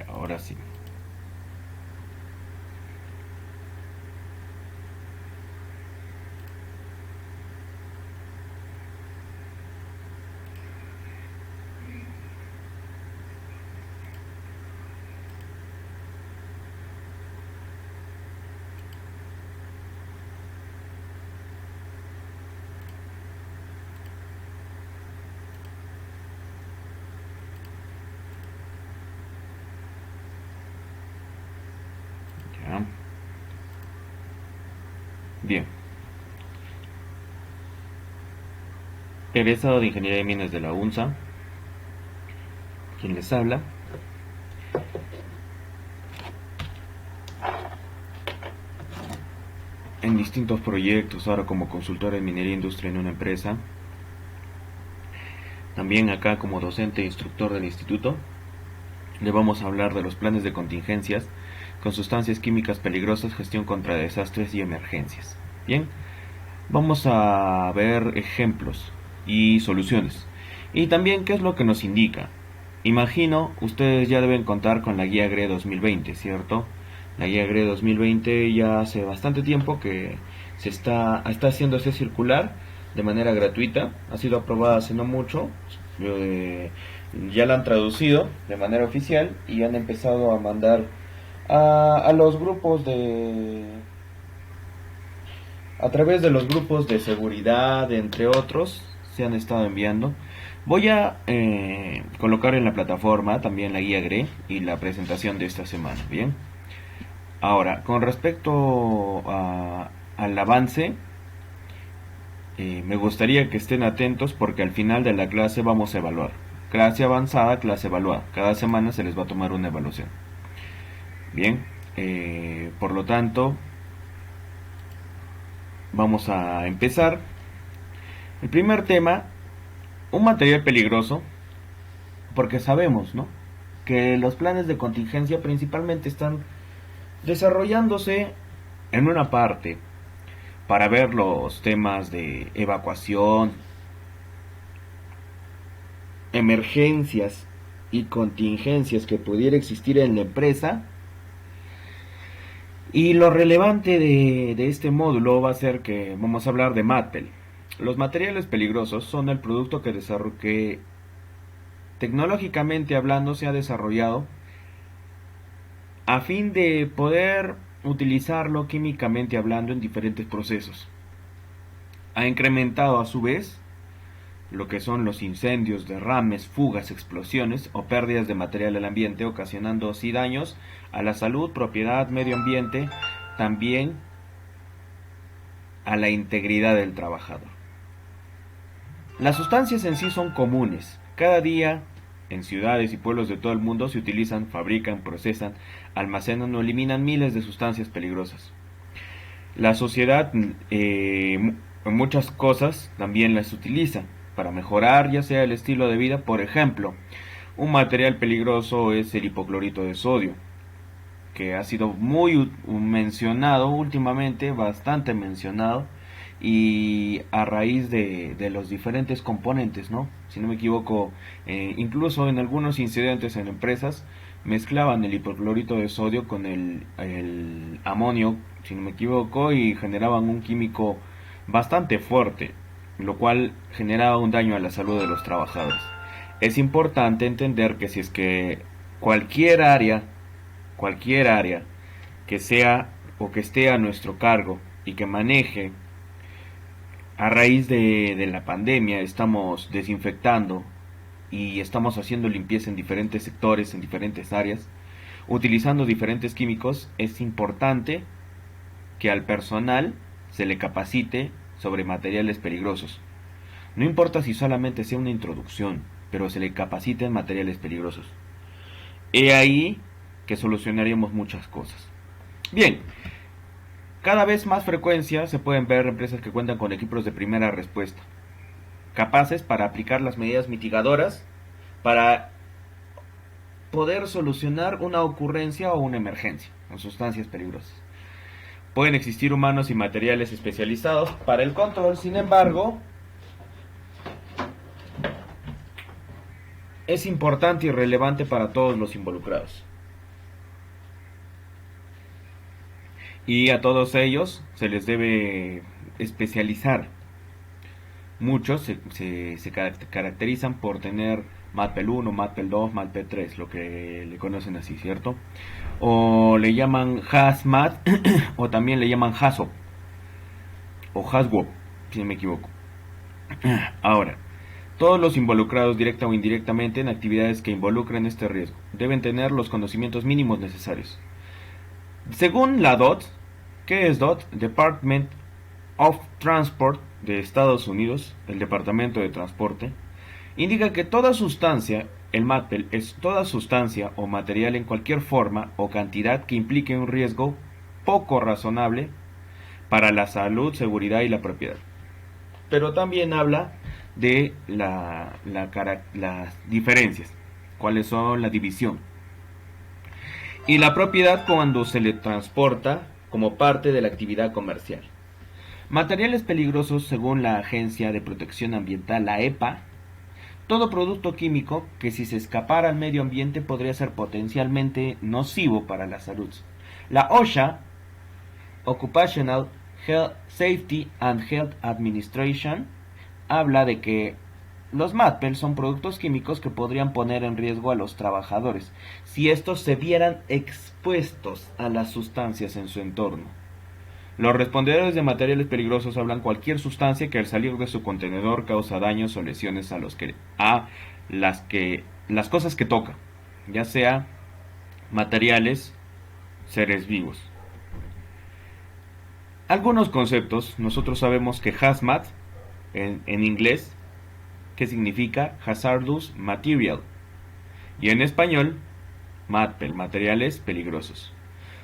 Ahora sí. Ya. Bien. Egresado de Ingeniería de Minas de la UNSA, quien les habla. En distintos proyectos, ahora como consultor en minería e industria en una empresa. También acá como docente e instructor del instituto. Le vamos a hablar de los planes de contingencias con sustancias químicas peligrosas, gestión contra desastres y emergencias. Bien, vamos a ver ejemplos y soluciones. Y también qué es lo que nos indica. Imagino, ustedes ya deben contar con la guía GRE 2020, ¿cierto? La guía GRE 2020 ya hace bastante tiempo que está haciéndose circular de manera gratuita. Ha sido aprobada hace no mucho. eh, ya la han traducido de manera oficial y han empezado a mandar a los grupos a través de los grupos de seguridad, entre otros, se han estado enviando. Voy a colocar en la plataforma también la guía GRE y la presentación de esta semana. Bien. Ahora, con respecto al avance, me gustaría que estén atentos porque al final de la clase vamos a evaluar. Clase avanzada, clase evaluada. Cada semana se les va a tomar una evaluación. Bien, por lo tanto, vamos a empezar. El primer tema, un material peligroso, porque sabemos, ¿no?, que los planes de contingencia principalmente están desarrollándose en una parte para ver los temas de evacuación, emergencias y contingencias que pudiera existir en la empresa. Y lo relevante de este módulo va a ser que vamos a hablar de MATPEL. Los materiales peligrosos son el producto que tecnológicamente hablando se ha desarrollado a fin de poder utilizarlo químicamente hablando en diferentes procesos. Ha incrementado a su vez lo que son los incendios, derrames, fugas, explosiones o pérdidas de material al ambiente, ocasionando así daños a la salud, propiedad, medio ambiente, también a la integridad del trabajador. Las sustancias en sí son comunes. Cada día en ciudades y pueblos de todo el mundo se utilizan, fabrican, procesan, almacenan o eliminan miles de sustancias peligrosas. La sociedad en muchas cosas también las utiliza para mejorar ya sea el estilo de vida. Por ejemplo, un material peligroso es el hipoclorito de sodio, que ha sido muy mencionado últimamente, bastante mencionado, y a raíz de los diferentes componentes, ¿no? Si no me equivoco, incluso en algunos incidentes en empresas mezclaban el hipoclorito de sodio con el amonio, si no me equivoco, y generaban un químico bastante fuerte, lo cual generaba un daño a la salud de los trabajadores. Es importante entender que si es que cualquier área cualquier área que sea o que esté a nuestro cargo y que maneje a raíz de la pandemia, estamos desinfectando y estamos haciendo limpieza en diferentes sectores, en diferentes áreas, utilizando diferentes químicos. Es importante que al personal se le capacite sobre materiales peligrosos. No importa si solamente sea una introducción, pero se le capacite en materiales peligrosos. He ahí que solucionaríamos muchas cosas. Bien, cada vez más frecuencia se pueden ver empresas que cuentan con equipos de primera respuesta, capaces para aplicar las medidas mitigadoras para poder solucionar una ocurrencia o una emergencia con sustancias peligrosas. Pueden existir humanos y materiales especializados para el control, sin embargo, es importante y relevante para todos los involucrados. y a todos ellos se les debe especializar. Muchos se caracterizan por tener MATPEL 1, MATPEL 2, MATPEL 3, lo que le conocen así, ¿cierto? O le llaman HAZMAT o también le llaman HAZOP o HAZWOP, si no me equivoco. Ahora, todos los involucrados directa o indirectamente en actividades que involucren este riesgo deben tener los conocimientos mínimos necesarios. Según la DOT, ¿qué es DOT? Department of Transport de Estados Unidos, el Departamento de Transporte, indica que toda sustancia, el MATPEL es toda sustancia o material en cualquier forma o cantidad que implique un riesgo poco razonable para la salud, seguridad y la propiedad. Pero también habla de las diferencias, cuáles son la división. Y la propiedad cuando se le transporta como parte de la actividad comercial. Materiales peligrosos según la Agencia de Protección Ambiental, la EPA, todo producto químico que si se escapara al medio ambiente podría ser potencialmente nocivo para la salud. La OSHA, Occupational Health Safety and Health Administration, habla de que los MATPEL son productos químicos que podrían poner en riesgo a los trabajadores si estos se vieran expuestos a las sustancias en su entorno. Los respondedores de materiales peligrosos hablan cualquier sustancia que al salir de su contenedor causa daños o lesiones a las cosas que toca, ya sea materiales, seres vivos. Algunos conceptos, nosotros sabemos que HAZMAT en inglés, que significa Hazardous Material, y en español MATPEL, materiales peligrosos.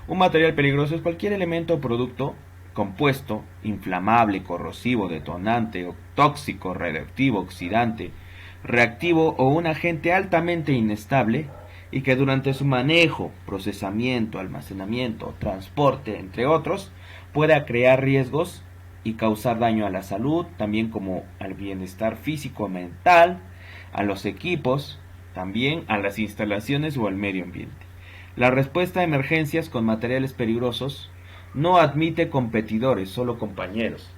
Un material peligroso es cualquier elemento o producto compuesto, inflamable, corrosivo, detonante, tóxico, radiactivo, oxidante, reactivo o un agente altamente inestable y que durante su manejo, procesamiento, almacenamiento, transporte, entre otros, pueda crear riesgos y causar daño a la salud, también como al bienestar físico o mental, a los equipos, también a las instalaciones o al medio ambiente. La respuesta a emergencias con materiales peligrosos no admite competidores, solo compañeros.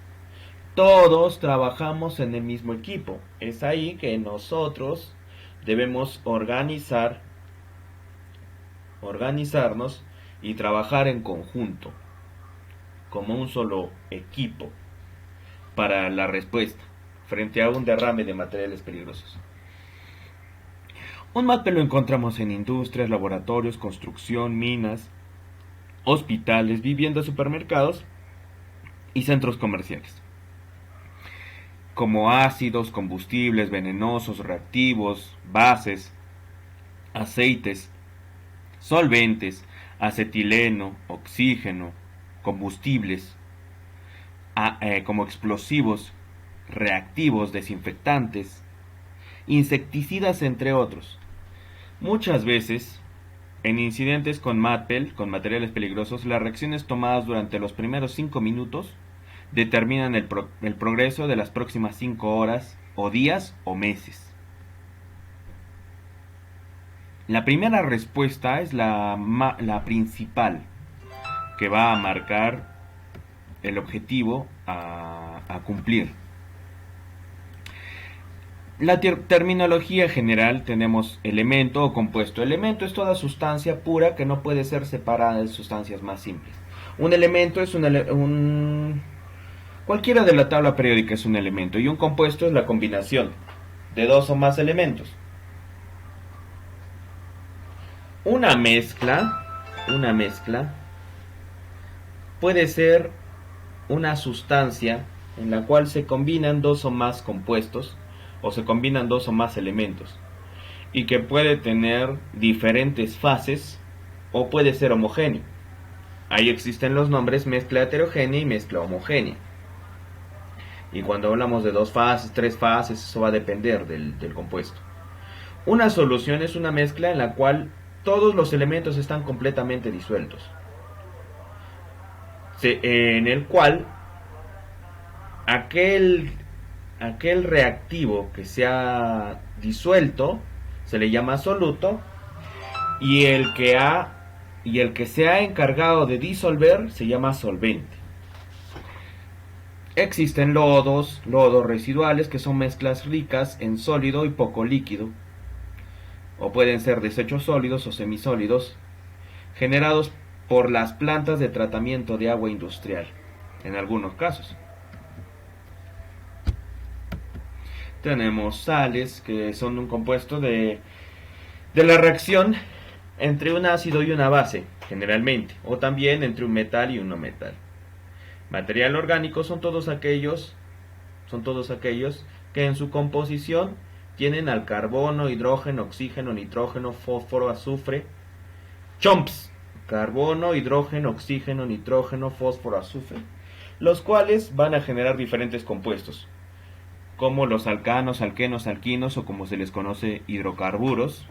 Todos trabajamos en el mismo equipo. Es ahí que nosotros debemos organizarnos y trabajar en conjunto, como un solo equipo, para la respuesta frente a un derrame de materiales peligrosos. Un MATPEL lo encontramos en industrias, laboratorios, construcción, minas, hospitales, viviendas, supermercados y centros comerciales. Como ácidos, combustibles, venenosos, reactivos, bases, aceites, solventes, acetileno, oxígeno, combustibles, como explosivos, reactivos, desinfectantes, insecticidas, entre otros. Muchas veces, en incidentes con MATPEL, con materiales peligrosos, las reacciones tomadas durante los primeros 5 minutos determinan el progreso de las próximas 5 horas, o días, o meses. La primera respuesta es la principal, que va a marcar el objetivo a cumplir. La terminología general tenemos elemento o compuesto. Elemento es toda sustancia pura que no puede ser separada de sustancias más simples. Un elemento es cualquiera de la tabla periódica es un elemento, y un compuesto es la combinación de dos o más elementos. Una mezcla puede ser una sustancia en la cual se combinan dos o más compuestos o se combinan dos o más elementos y que puede tener diferentes fases o puede ser homogéneo. Ahí existen los nombres mezcla heterogénea y mezcla homogénea. Y cuando hablamos de 2 fases, 3 fases, eso va a depender del compuesto. Una solución es una mezcla en la cual todos los elementos están completamente disueltos, en el cual aquel reactivo que se ha disuelto se le llama soluto, y y el que se ha encargado de disolver se llama solvente. Existen lodos residuales, que son mezclas ricas en sólido y poco líquido, o pueden ser desechos sólidos o semisólidos, generados por las plantas de tratamiento de agua industrial, en algunos casos. Tenemos sales, que son un compuesto de la reacción entre un ácido y una base, generalmente, o también entre un metal y un no metal. Material orgánico son todos aquellos que en su composición tienen al carbono, hidrógeno, oxígeno, nitrógeno, fósforo, azufre, chomps, carbono, hidrógeno, oxígeno, nitrógeno, fósforo, azufre, los cuales van a generar diferentes compuestos, como los alcanos, alquenos, alquinos, o como se les conoce, hidrocarburos.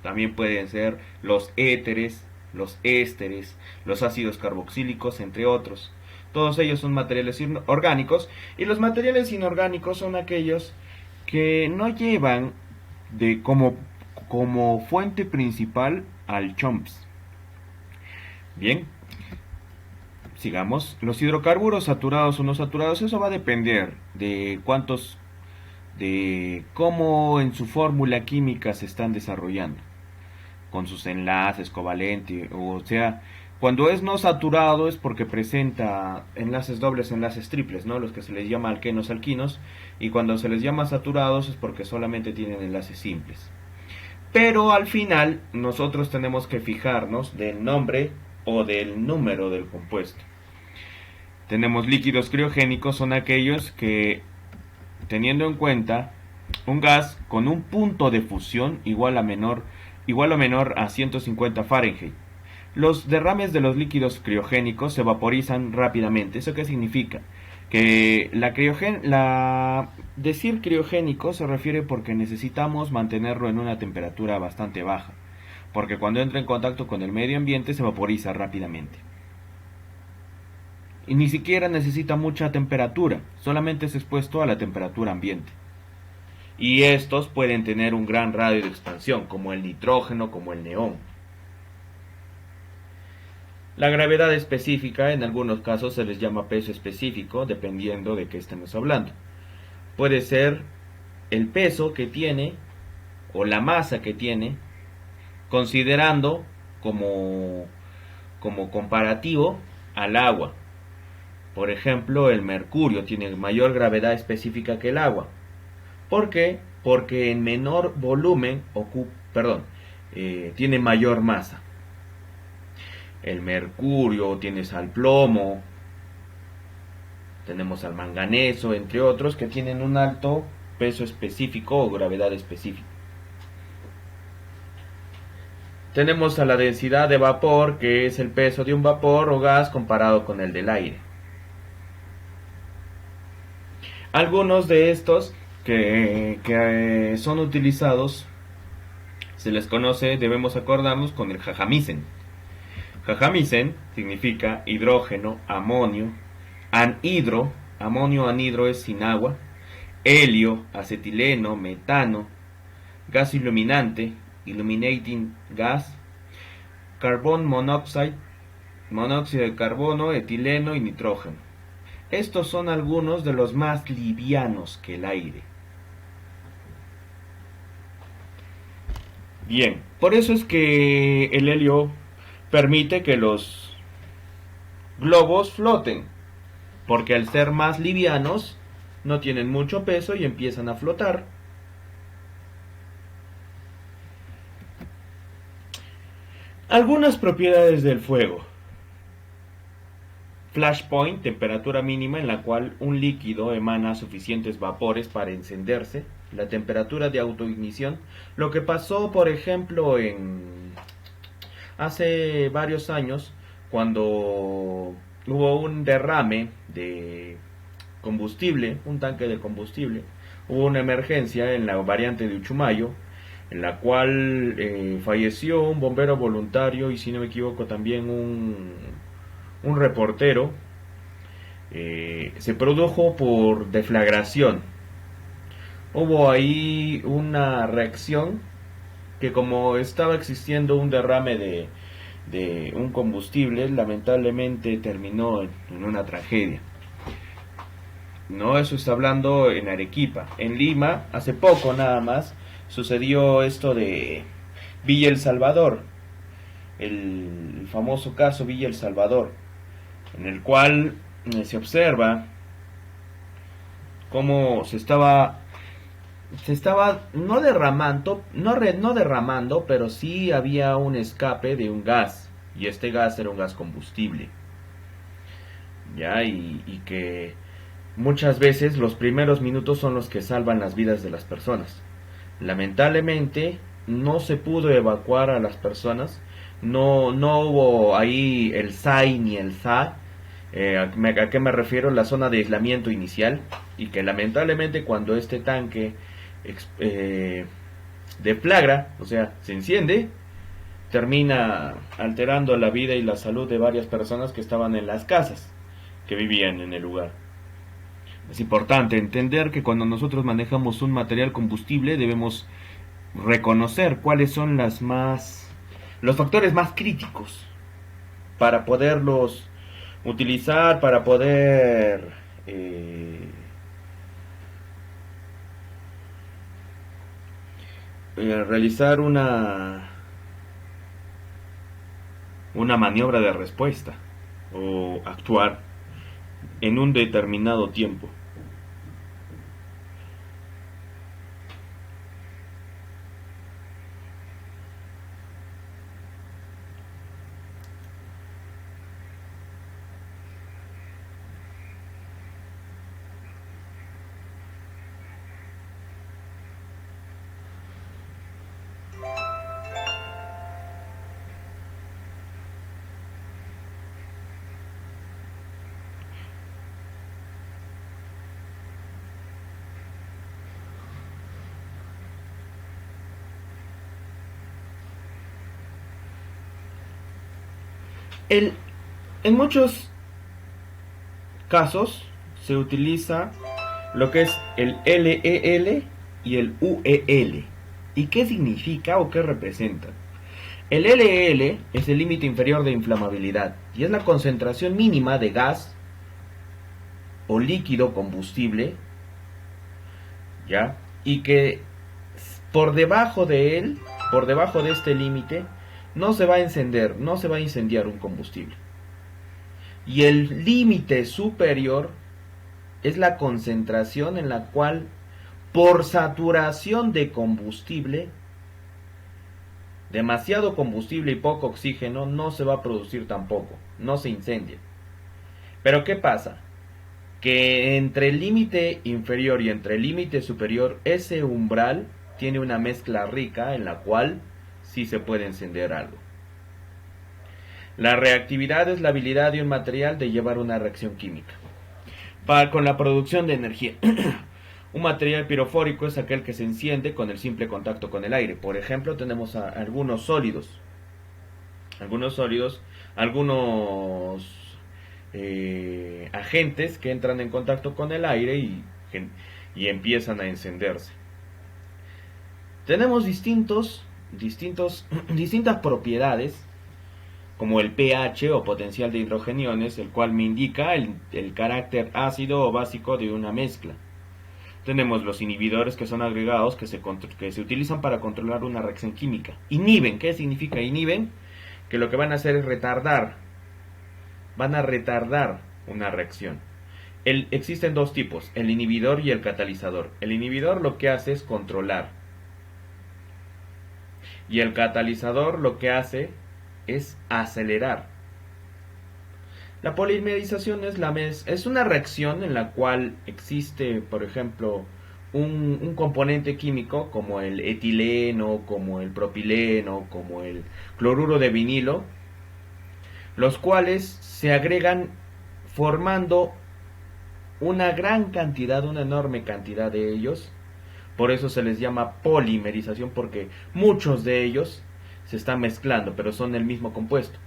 También pueden ser los éteres, los ésteres, los ácidos carboxílicos, entre otros. Todos ellos son materiales orgánicos, y los materiales inorgánicos son aquellos que no llevan como fuente principal al chomps. Bien, sigamos. Los hidrocarburos saturados o no saturados, eso va a depender de cómo en su fórmula química se están desarrollando, con sus enlaces covalentes, o sea, cuando es no saturado es porque presenta enlaces dobles, enlaces triples, ¿no? Los que se les llama alquenos, alquinos, y cuando se les llama saturados es porque solamente tienen enlaces simples. Pero al final nosotros tenemos que fijarnos del nombre o del número del compuesto. Tenemos líquidos criogénicos, son aquellos que, teniendo en cuenta un gas con un punto de fusión igual o menor a 150 Fahrenheit, los derrames de los líquidos criogénicos se vaporizan rápidamente. ¿Eso qué significa? Que decir criogénico se refiere porque necesitamos mantenerlo en una temperatura bastante baja, porque cuando entra en contacto con el medio ambiente se vaporiza rápidamente. Y ni siquiera necesita mucha temperatura, solamente es expuesto a la temperatura ambiente. Y estos pueden tener un gran radio de expansión, como el nitrógeno, como el neón. La gravedad específica, en algunos casos se les llama peso específico, dependiendo de qué estemos hablando. Puede ser el peso que tiene o la masa que tiene, considerando como comparativo al agua. Por ejemplo, el mercurio tiene mayor gravedad específica que el agua. ¿Por qué? Porque en menor volumen tiene mayor masa. El mercurio, tienes al plomo, tenemos al manganeso, entre otros, que tienen un alto peso específico o gravedad específica. Tenemos a la densidad de vapor, que es el peso de un vapor o gas comparado con el del aire. Algunos de estos que son utilizados se les conoce, debemos acordarnos, con el jajamicen. Jajamicen significa hidrógeno, amonio, anhidro, amonio anhidro es sin agua, helio, acetileno, metano, gas iluminante, illuminating gas, carbon monoxide, monóxido de carbono, etileno y nitrógeno. Estos son algunos de los más livianos que el aire. Bien, por eso es que el helio permite que los globos floten, porque al ser más livianos no tienen mucho peso y empiezan a flotar. Algunas propiedades del fuego. Flash point, temperatura mínima en la cual un líquido emana suficientes vapores para encenderse. La temperatura de autoignición. Lo que pasó, por ejemplo, hace varios años, cuando hubo un derrame de combustible, un tanque de combustible, hubo una emergencia en la variante de Uchumayo, en la cual falleció un bombero voluntario y, si no me equivoco, también un reportero. Se produjo por deflagración. Hubo ahí una reacción que, como estaba existiendo un derrame de un combustible lamentablemente terminó en una tragedia. No, eso está hablando en Arequipa. En Lima, hace poco nada más, sucedió esto de Villa El Salvador, el famoso caso Villa El Salvador, en el cual se observa cómo se estaba no derramando, no derramando, pero sí había un escape de un gas, y este gas era un gas combustible, ya, y que muchas veces los primeros minutos son los que salvan las vidas de las personas. Lamentablemente no se pudo evacuar a las personas, no hubo ahí el SAI ni el SA. ¿A qué me refiero? La zona de aislamiento inicial, y que lamentablemente cuando este tanque deflagra, o sea, se enciende, termina alterando la vida y la salud de varias personas que estaban en las casas, que vivían en el lugar. Es importante entender que cuando nosotros manejamos un material combustible debemos reconocer cuáles son los factores más críticos para poderlos utilizar, para poder realizar una maniobra de respuesta o actuar en un determinado tiempo. El, en muchos casos se utiliza lo que es el LEL y el UEL. ¿Y qué significa o qué representa? El LEL es el límite inferior de inflamabilidad y es la concentración mínima de gas o líquido combustible, ¿ya? Y que por debajo de él, por debajo de este límite, no se va a encender, no se va a incendiar un combustible. Y el límite superior es la concentración en la cual, por saturación de combustible, demasiado combustible y poco oxígeno, no se va a producir tampoco, no se incendia. Pero ¿qué pasa? Que entre el límite inferior y entre el límite superior, ese umbral tiene una mezcla rica en la cual sí se puede encender algo. La reactividad es la habilidad de un material de llevar una reacción química con la producción de energía. Un material pirofórico es aquel que se enciende con el simple contacto con el aire. Por ejemplo, tenemos algunos sólidos, algunos agentes que entran en contacto con el aire y empiezan a encenderse. Tenemos distintas propiedades, como el pH o potencial de hidrogeniones, el cual me indica el carácter ácido o básico de una mezcla. Tenemos los inhibidores, que son agregados que se utilizan para controlar una reacción química. Inhiben, ¿qué significa inhiben? Que lo que van a hacer es van a retardar una reacción. Existen dos tipos, el inhibidor y el catalizador. El inhibidor lo que hace es controlar, y el catalizador lo que hace es acelerar. La polimerización es una reacción en la cual existe, por ejemplo, un componente químico como el etileno, como el propileno, como el cloruro de vinilo, los cuales se agregan formando una enorme cantidad de ellos. Por eso se les llama polimerización, porque muchos de ellos se están mezclando, pero son el mismo compuesto.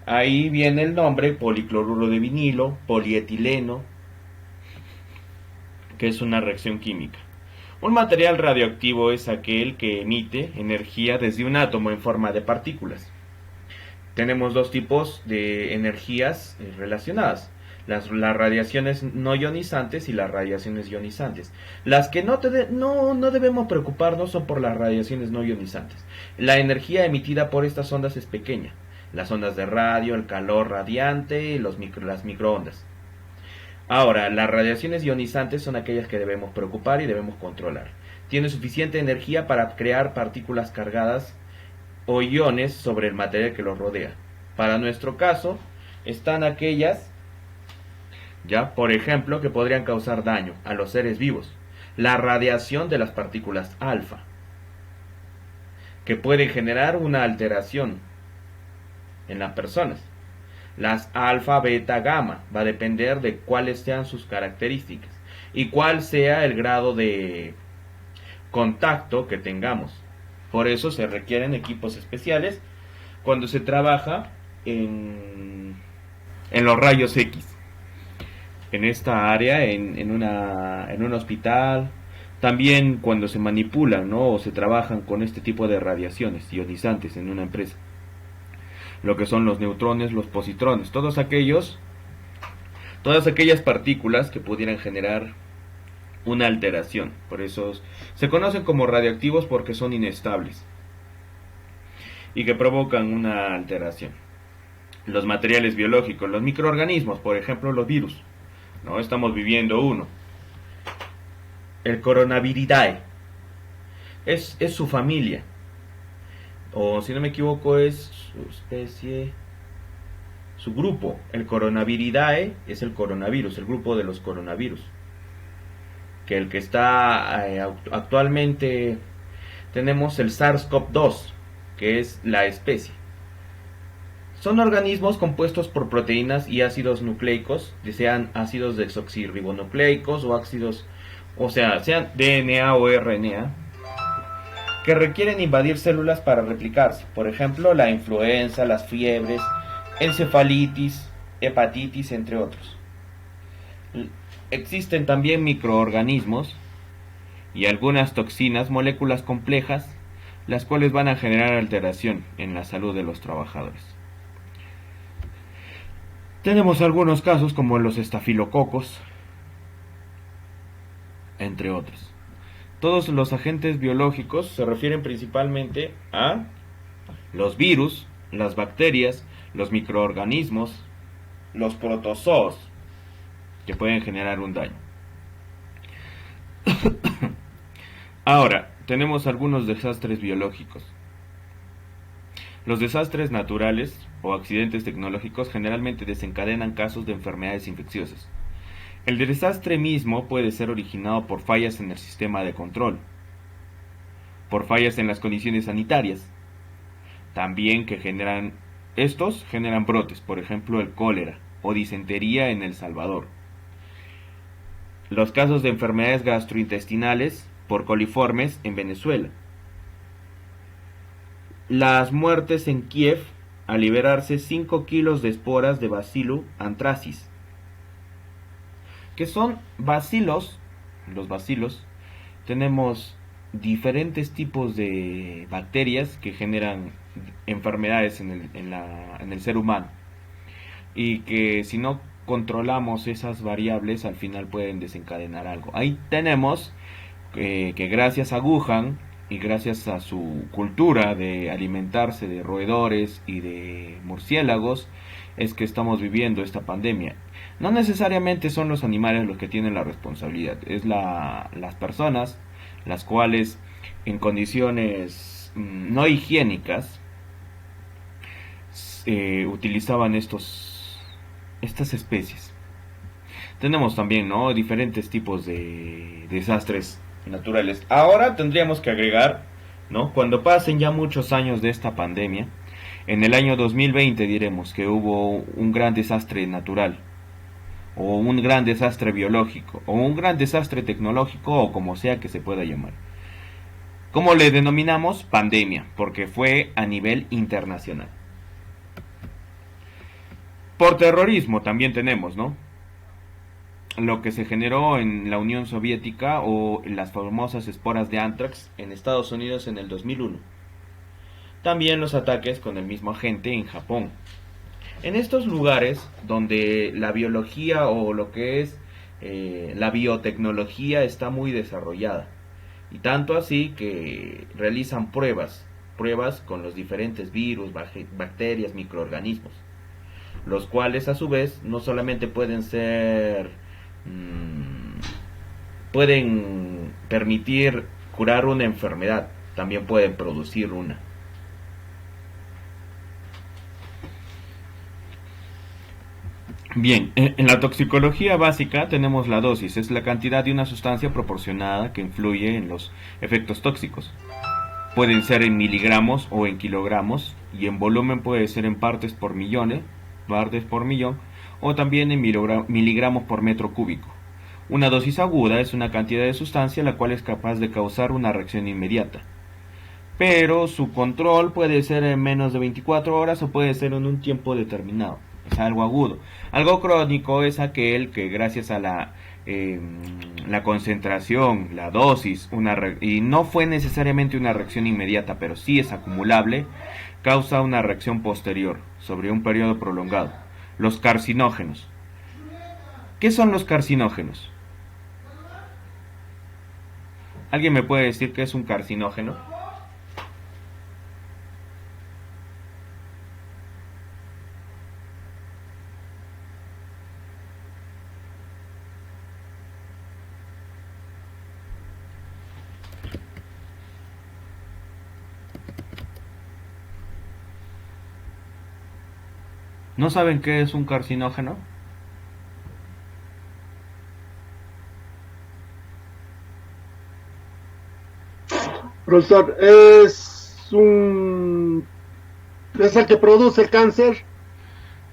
Ahí viene el nombre, policloruro de vinilo, polietileno, que es una reacción química. Un material radioactivo es aquel que emite energía desde un átomo en forma de partículas. tenemos dos tipos de energías relacionadas. Las radiaciones no ionizantes y las radiaciones ionizantes. Las que no debemos preocuparnos son por las radiaciones no ionizantes. La energía emitida por estas ondas es pequeña. Las ondas de radio, el calor radiante, las microondas. Ahora, las radiaciones ionizantes son aquellas que debemos preocupar y debemos controlar. Tiene suficiente energía para crear partículas cargadas o iones sobre el material que los rodea. Para nuestro caso, están aquellas, ya, por ejemplo, que podrían causar daño a los seres vivos. La radiación de las partículas alfa, que puede generar una alteración en las personas. Las alfa, beta, gamma, va a depender de cuáles sean sus características y cuál sea el grado de contacto que tengamos. Por eso se requieren equipos especiales cuando se trabaja en los rayos X. En esta área, en un hospital, también cuando se manipulan, ¿no? O se trabajan con este tipo de radiaciones ionizantes en una empresa. Lo que son los neutrones, los positrones, todas aquellas partículas que pudieran generar una alteración. Por eso se conocen como radioactivos, porque son inestables y que provocan una alteración. Los materiales biológicos, los microorganismos, por ejemplo los virus, ¿no? Estamos viviendo uno. El Coronaviridae es su familia, o si no me equivoco es su especie, su grupo. El Coronaviridae es el coronavirus, el grupo de los coronavirus. Que el que está actualmente tenemos el SARS-CoV-2, que es la especie. Son organismos compuestos por proteínas y ácidos nucleicos, sean ácidos desoxirribonucleicos o ácidos, sean DNA o RNA, que requieren invadir células para replicarse. Por ejemplo, la influenza, las fiebres, encefalitis, hepatitis, entre otros. Existen también microorganismos y algunas toxinas, moléculas complejas, las cuales van a generar alteración en la salud de los trabajadores. Tenemos algunos casos como los estafilococos, entre otros. Todos los agentes biológicos se refieren principalmente a los virus, las bacterias, los microorganismos, los protozoos, que pueden generar un daño. Ahora, tenemos algunos desastres biológicos. Los desastres naturales o accidentes tecnológicos generalmente desencadenan casos de enfermedades infecciosas. El desastre mismo puede ser originado por fallas en el sistema de control, por fallas en las condiciones sanitarias, también estos generan brotes, por ejemplo el cólera o disentería en El Salvador. Los casos de enfermedades gastrointestinales por coliformes en Venezuela. Las muertes en Kiev al liberarse 5 kilos de esporas de Bacillus anthracis, que son bacilos. Los bacilos, tenemos diferentes tipos de bacterias que generan enfermedades en el ser humano, y que si no controlamos esas variables al final pueden desencadenar algo. Ahí tenemos que gracias a Wuhan y gracias a su cultura de alimentarse de roedores y de murciélagos es que estamos viviendo esta pandemia. No necesariamente son los animales los que tienen la responsabilidad, es las personas las cuales en condiciones no higiénicas utilizaban estas especies. Tenemos también, ¿no?, diferentes tipos de desastres naturales. Ahora tendríamos que agregar, ¿no?, cuando pasen ya muchos años de esta pandemia, en el año 2020 diremos que hubo un gran desastre natural, o un gran desastre biológico, o un gran desastre tecnológico, o como sea que se pueda llamar. ¿Cómo le denominamos? Pandemia, porque fue a nivel internacional. Por terrorismo también tenemos, ¿no?, lo que se generó en la Unión Soviética o las famosas esporas de anthrax en Estados Unidos en el 2001. También los ataques con el mismo agente en Japón. En estos lugares donde la biología o lo que es la biotecnología está muy desarrollada, y tanto así que realizan pruebas con los diferentes virus, bacterias, microorganismos, los cuales a su vez no solamente pueden permitir curar una enfermedad, también pueden producir una. Bien, en la toxicología básica tenemos la dosis, es la cantidad de una sustancia proporcionada que influye en los efectos tóxicos. Pueden ser en miligramos o en kilogramos, y en volumen puede ser en partes por millón, o también en miligramos por metro cúbico. Una dosis aguda es una cantidad de sustancia la cual es capaz de causar una reacción inmediata, pero su control puede ser en menos de 24 horas o puede ser en un tiempo determinado. Es algo agudo. Algo crónico es aquel que gracias a la concentración, la dosis, y no fue necesariamente una reacción inmediata, pero sí es acumulable, causa una reacción posterior sobre un periodo prolongado. Los carcinógenos. ¿Qué son los carcinógenos? ¿Alguien me puede decir qué es un carcinógeno? ¿No saben qué es un carcinógeno? Profesor, es el que produce el cáncer.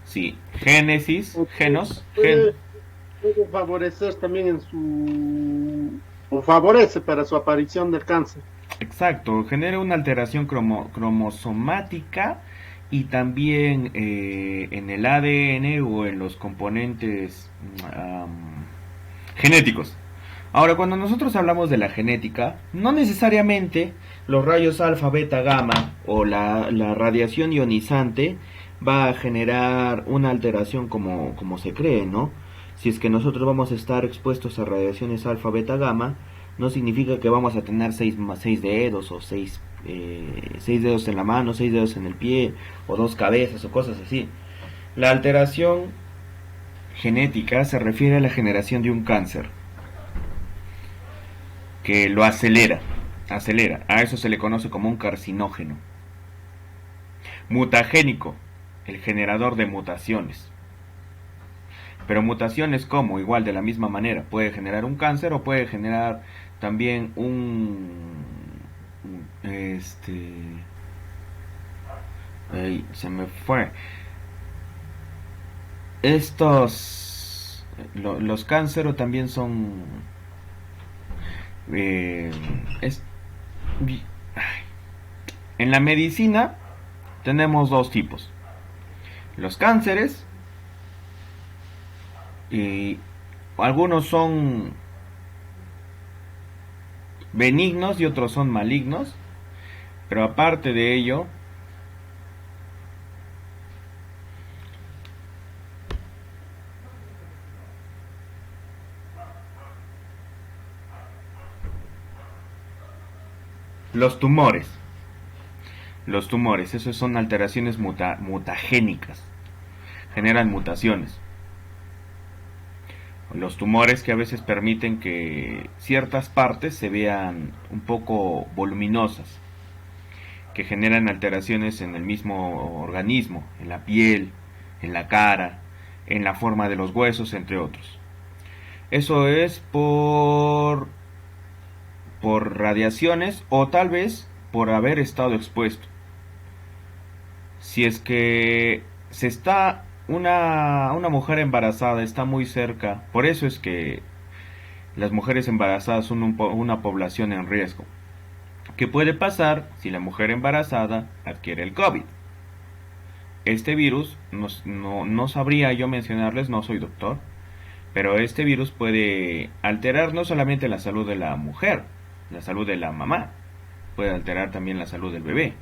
Sí, génesis, O genos, puede, puede favorecer también o favorece para su aparición del cáncer. exacto, genera una alteración cromosomática y también en el ADN o en los componentes genéticos. Ahora, cuando nosotros hablamos de la genética, no necesariamente los rayos alfa, beta, gamma o la radiación ionizante va a generar una alteración como se cree, ¿no? Si es que nosotros vamos a estar expuestos a radiaciones alfa, beta, gamma, no significa que vamos a tener seis dedos o seis dedos en la mano, 6 dedos en el pie o 2 cabezas o cosas así. La alteración genética se refiere a la generación de un cáncer que lo acelera. A eso se le conoce como un carcinógeno. Mutagénico, el generador de mutaciones. Pero mutaciones como, igual de la misma manera, puede generar un cáncer o puede generar también se me fue. Los cánceros también son eh, es, en la medicina tenemos dos tipos: los cánceres, y algunos son benignos y otros son malignos, pero aparte de ello, los tumores. Los tumores, esos son alteraciones mutagénicas, generan mutaciones. Los tumores que a veces permiten que ciertas partes se vean un poco voluminosas, que generan alteraciones en el mismo organismo, en la piel, en la cara, en la forma de los huesos, entre otros. Eso es por radiaciones o tal vez por haber estado expuesto. Si es que una mujer embarazada está muy cerca, por eso es que las mujeres embarazadas son una población en riesgo. ¿Qué puede pasar si la mujer embarazada adquiere el COVID? Este virus, no sabría yo mencionarles, no soy doctor, pero este virus puede alterar no solamente la salud de la mujer, la salud de la mamá, puede alterar también la salud del bebé.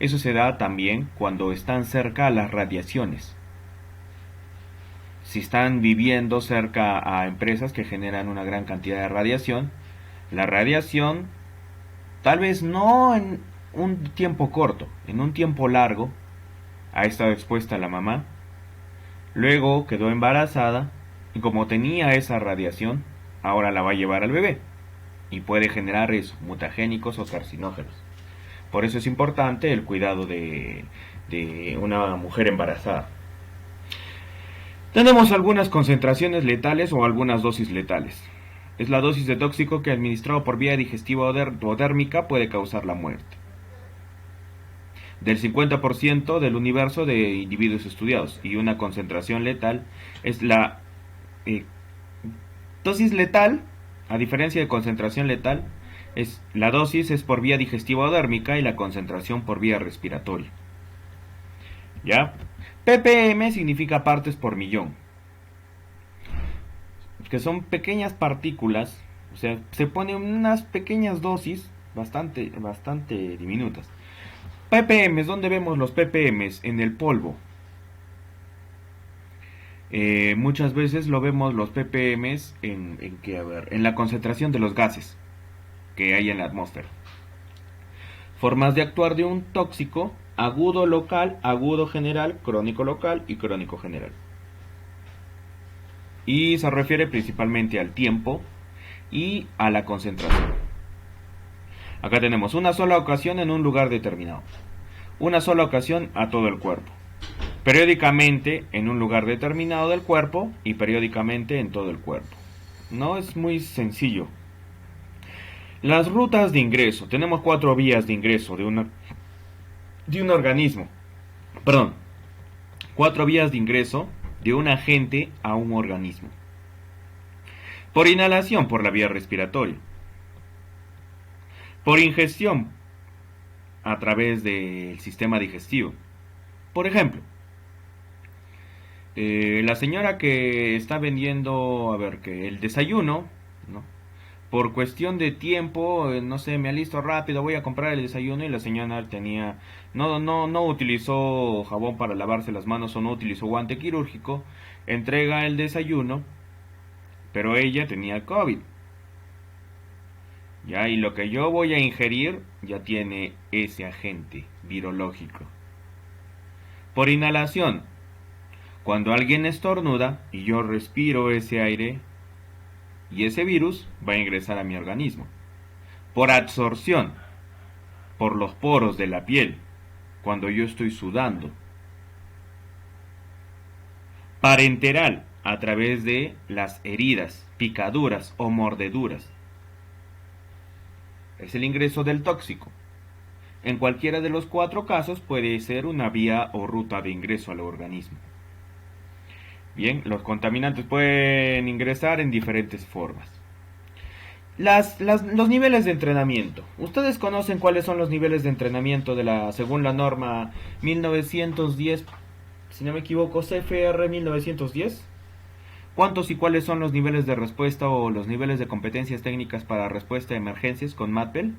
Eso se da también cuando están cerca a las radiaciones. Si están viviendo cerca a empresas que generan una gran cantidad de radiación, la radiación, tal vez no en un tiempo corto, en un tiempo largo, ha estado expuesta la mamá, luego quedó embarazada y como tenía esa radiación, ahora la va a llevar al bebé y puede generar eso, mutagénicos o carcinógenos. Por eso es importante el cuidado de una mujer embarazada. Tenemos algunas concentraciones letales o algunas dosis letales. Es la dosis de tóxico que administrado por vía digestiva o dérmica puede causar la muerte del 50% del universo de individuos estudiados, y una concentración letal es la dosis letal. A diferencia de concentración letal, la dosis es por vía digestiva o dérmica y la concentración por vía respiratoria. ¿Ya? ppm significa partes por millón, que son pequeñas partículas, o sea, se ponen unas pequeñas dosis bastante diminutas. ppm, ¿dónde vemos los ppm? En el polvo. Muchas veces lo vemos los ppm en la concentración de los gases que hay en la atmósfera. Formas de actuar de un tóxico: agudo local, agudo general, crónico local y crónico general. Y se refiere principalmente al tiempo y a la concentración. Acá tenemos una sola ocasión en un lugar determinado, una sola ocasión a todo el cuerpo, periódicamente en un lugar determinado del cuerpo y periódicamente en todo el cuerpo. No es muy sencillo. Las rutas de ingreso. Tenemos 4 vías de ingreso de un organismo. Perdón. 4 vías de ingreso de un agente a un organismo. Por inhalación, por la vía respiratoria. Por ingestión, a través del sistema digestivo. Por ejemplo, la señora que está vendiendo, que el desayuno, ¿no? Por cuestión de tiempo, no sé, me alisto rápido, voy a comprar el desayuno, y la señora no utilizó jabón para lavarse las manos o no utilizó guante quirúrgico, entrega el desayuno, pero ella tenía COVID. Ya, y lo que yo voy a ingerir ya tiene ese agente virológico. Por inhalación, cuando alguien estornuda y yo respiro ese aire, y ese virus va a ingresar a mi organismo. Por absorción, por los poros de la piel, cuando yo estoy sudando. Parenteral, a través de las heridas, picaduras o mordeduras. Es el ingreso del tóxico. En cualquiera de los 4 casos puede ser una vía o ruta de ingreso al organismo. Bien, los contaminantes pueden ingresar en diferentes formas. Los niveles de entrenamiento. ¿Ustedes conocen cuáles son los niveles de entrenamiento según la norma 1910, si no me equivoco, CFR 1910? ¿Cuántos y cuáles son los niveles de respuesta o los niveles de competencias técnicas para respuesta a emergencias con MATPEL?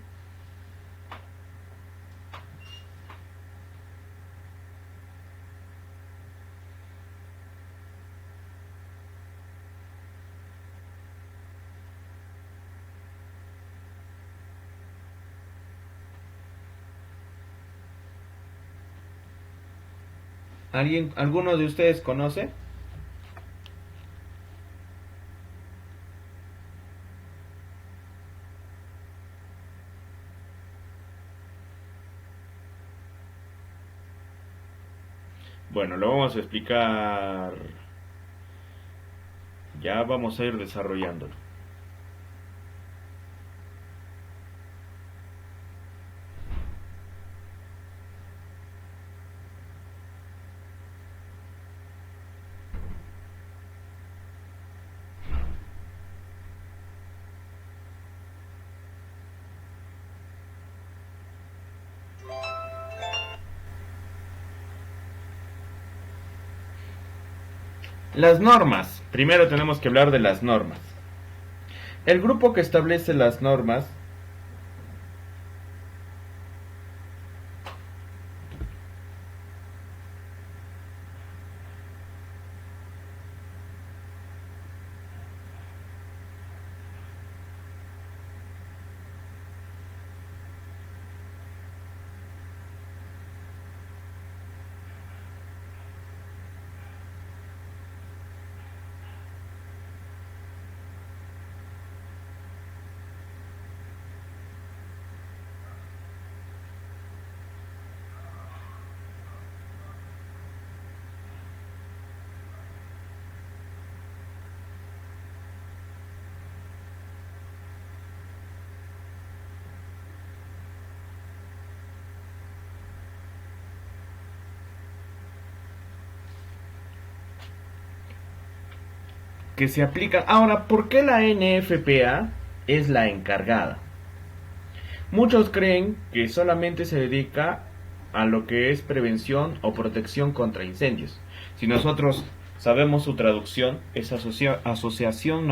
¿Alguno de ustedes conoce? Bueno, lo vamos a explicar. Ya vamos a ir desarrollándolo. Las normas. Primero tenemos que hablar de las normas. El grupo que establece las normas que se aplican. Ahora, ¿por qué la NFPA es la encargada? Muchos creen que solamente se dedica a lo que es prevención o protección contra incendios. Si nosotros sabemos su traducción, es Asociación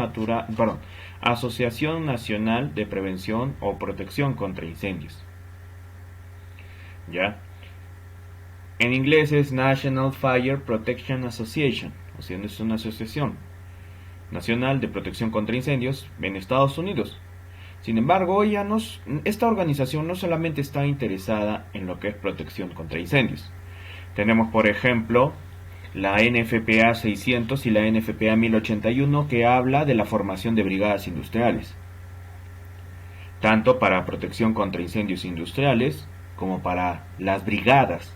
Nacional de Prevención o Protección contra Incendios. ¿Ya? En inglés es National Fire Protection Association, o sea, es una asociación nacional de protección contra incendios en Estados Unidos. Sin embargo, esta organización no solamente está interesada en lo que es protección contra incendios. Tenemos, por ejemplo, la NFPA 600 y la NFPA 1081, que habla de la formación de brigadas industriales, tanto para protección contra incendios industriales como para las brigadas,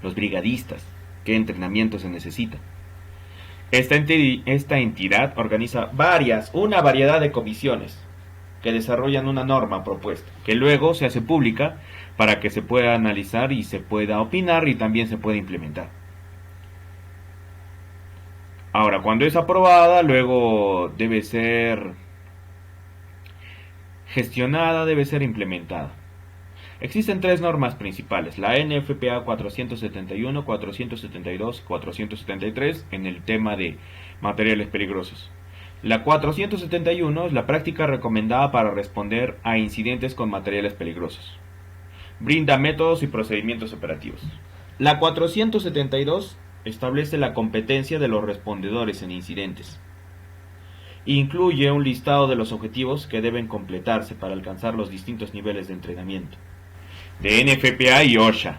los brigadistas, qué entrenamiento se necesita. Esta entidad organiza una variedad de comisiones que desarrollan una norma propuesta, que luego se hace pública para que se pueda analizar y se pueda opinar y también se pueda implementar. Ahora, cuando es aprobada, luego debe ser gestionada, debe ser implementada. Existen tres normas principales, la NFPA 471, 472, 473 en el tema de materiales peligrosos. La 471 es la práctica recomendada para responder a incidentes con materiales peligrosos. Brinda métodos y procedimientos operativos. La 472 establece la competencia de los respondedores en incidentes. Incluye un listado de los objetivos que deben completarse para alcanzar los distintos niveles de entrenamiento de NFPA y OSHA.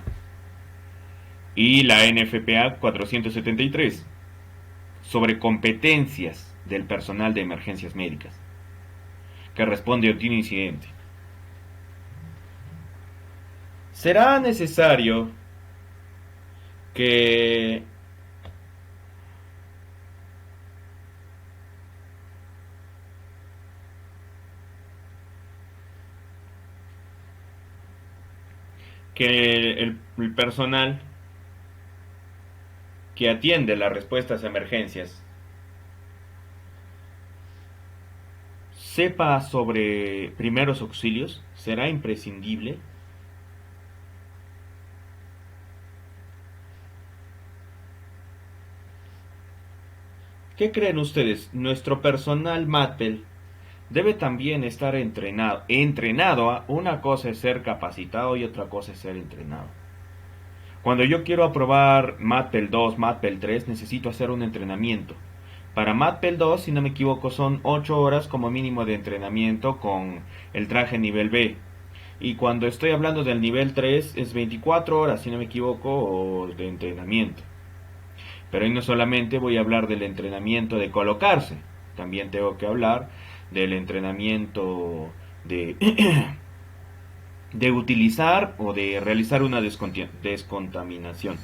Y la NFPA 473 sobre competencias del personal de emergencias médicas que responde a un incidente. Será necesario que el personal que atiende las respuestas a emergencias sepa sobre primeros auxilios. ¿Será imprescindible? ¿Qué creen ustedes? ¿Nuestro personal MATPEL debe también estar entrenado? Una cosa es ser capacitado y otra cosa es ser entrenado. Cuando yo quiero aprobar MATPEL 2, MATPEL 3, necesito hacer un entrenamiento. Para MATPEL 2, si no me equivoco, son 8 horas como mínimo de entrenamiento con el traje nivel B. Y cuando estoy hablando del nivel 3, es 24 horas, si no me equivoco, de entrenamiento. Pero ahí no solamente voy a hablar del entrenamiento de colocarse, también tengo que hablar del entrenamiento de, de utilizar o de realizar una descontaminación.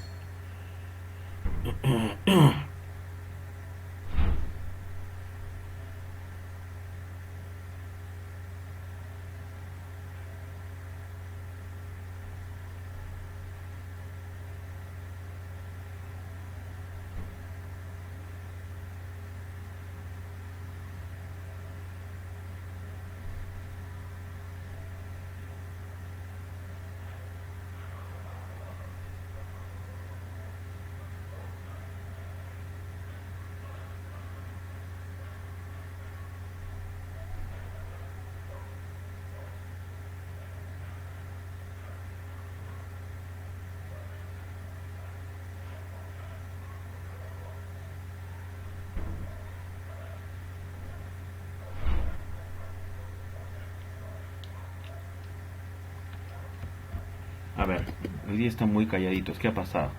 A ver, hoy día están muy calladitos. ¿Qué ha pasado?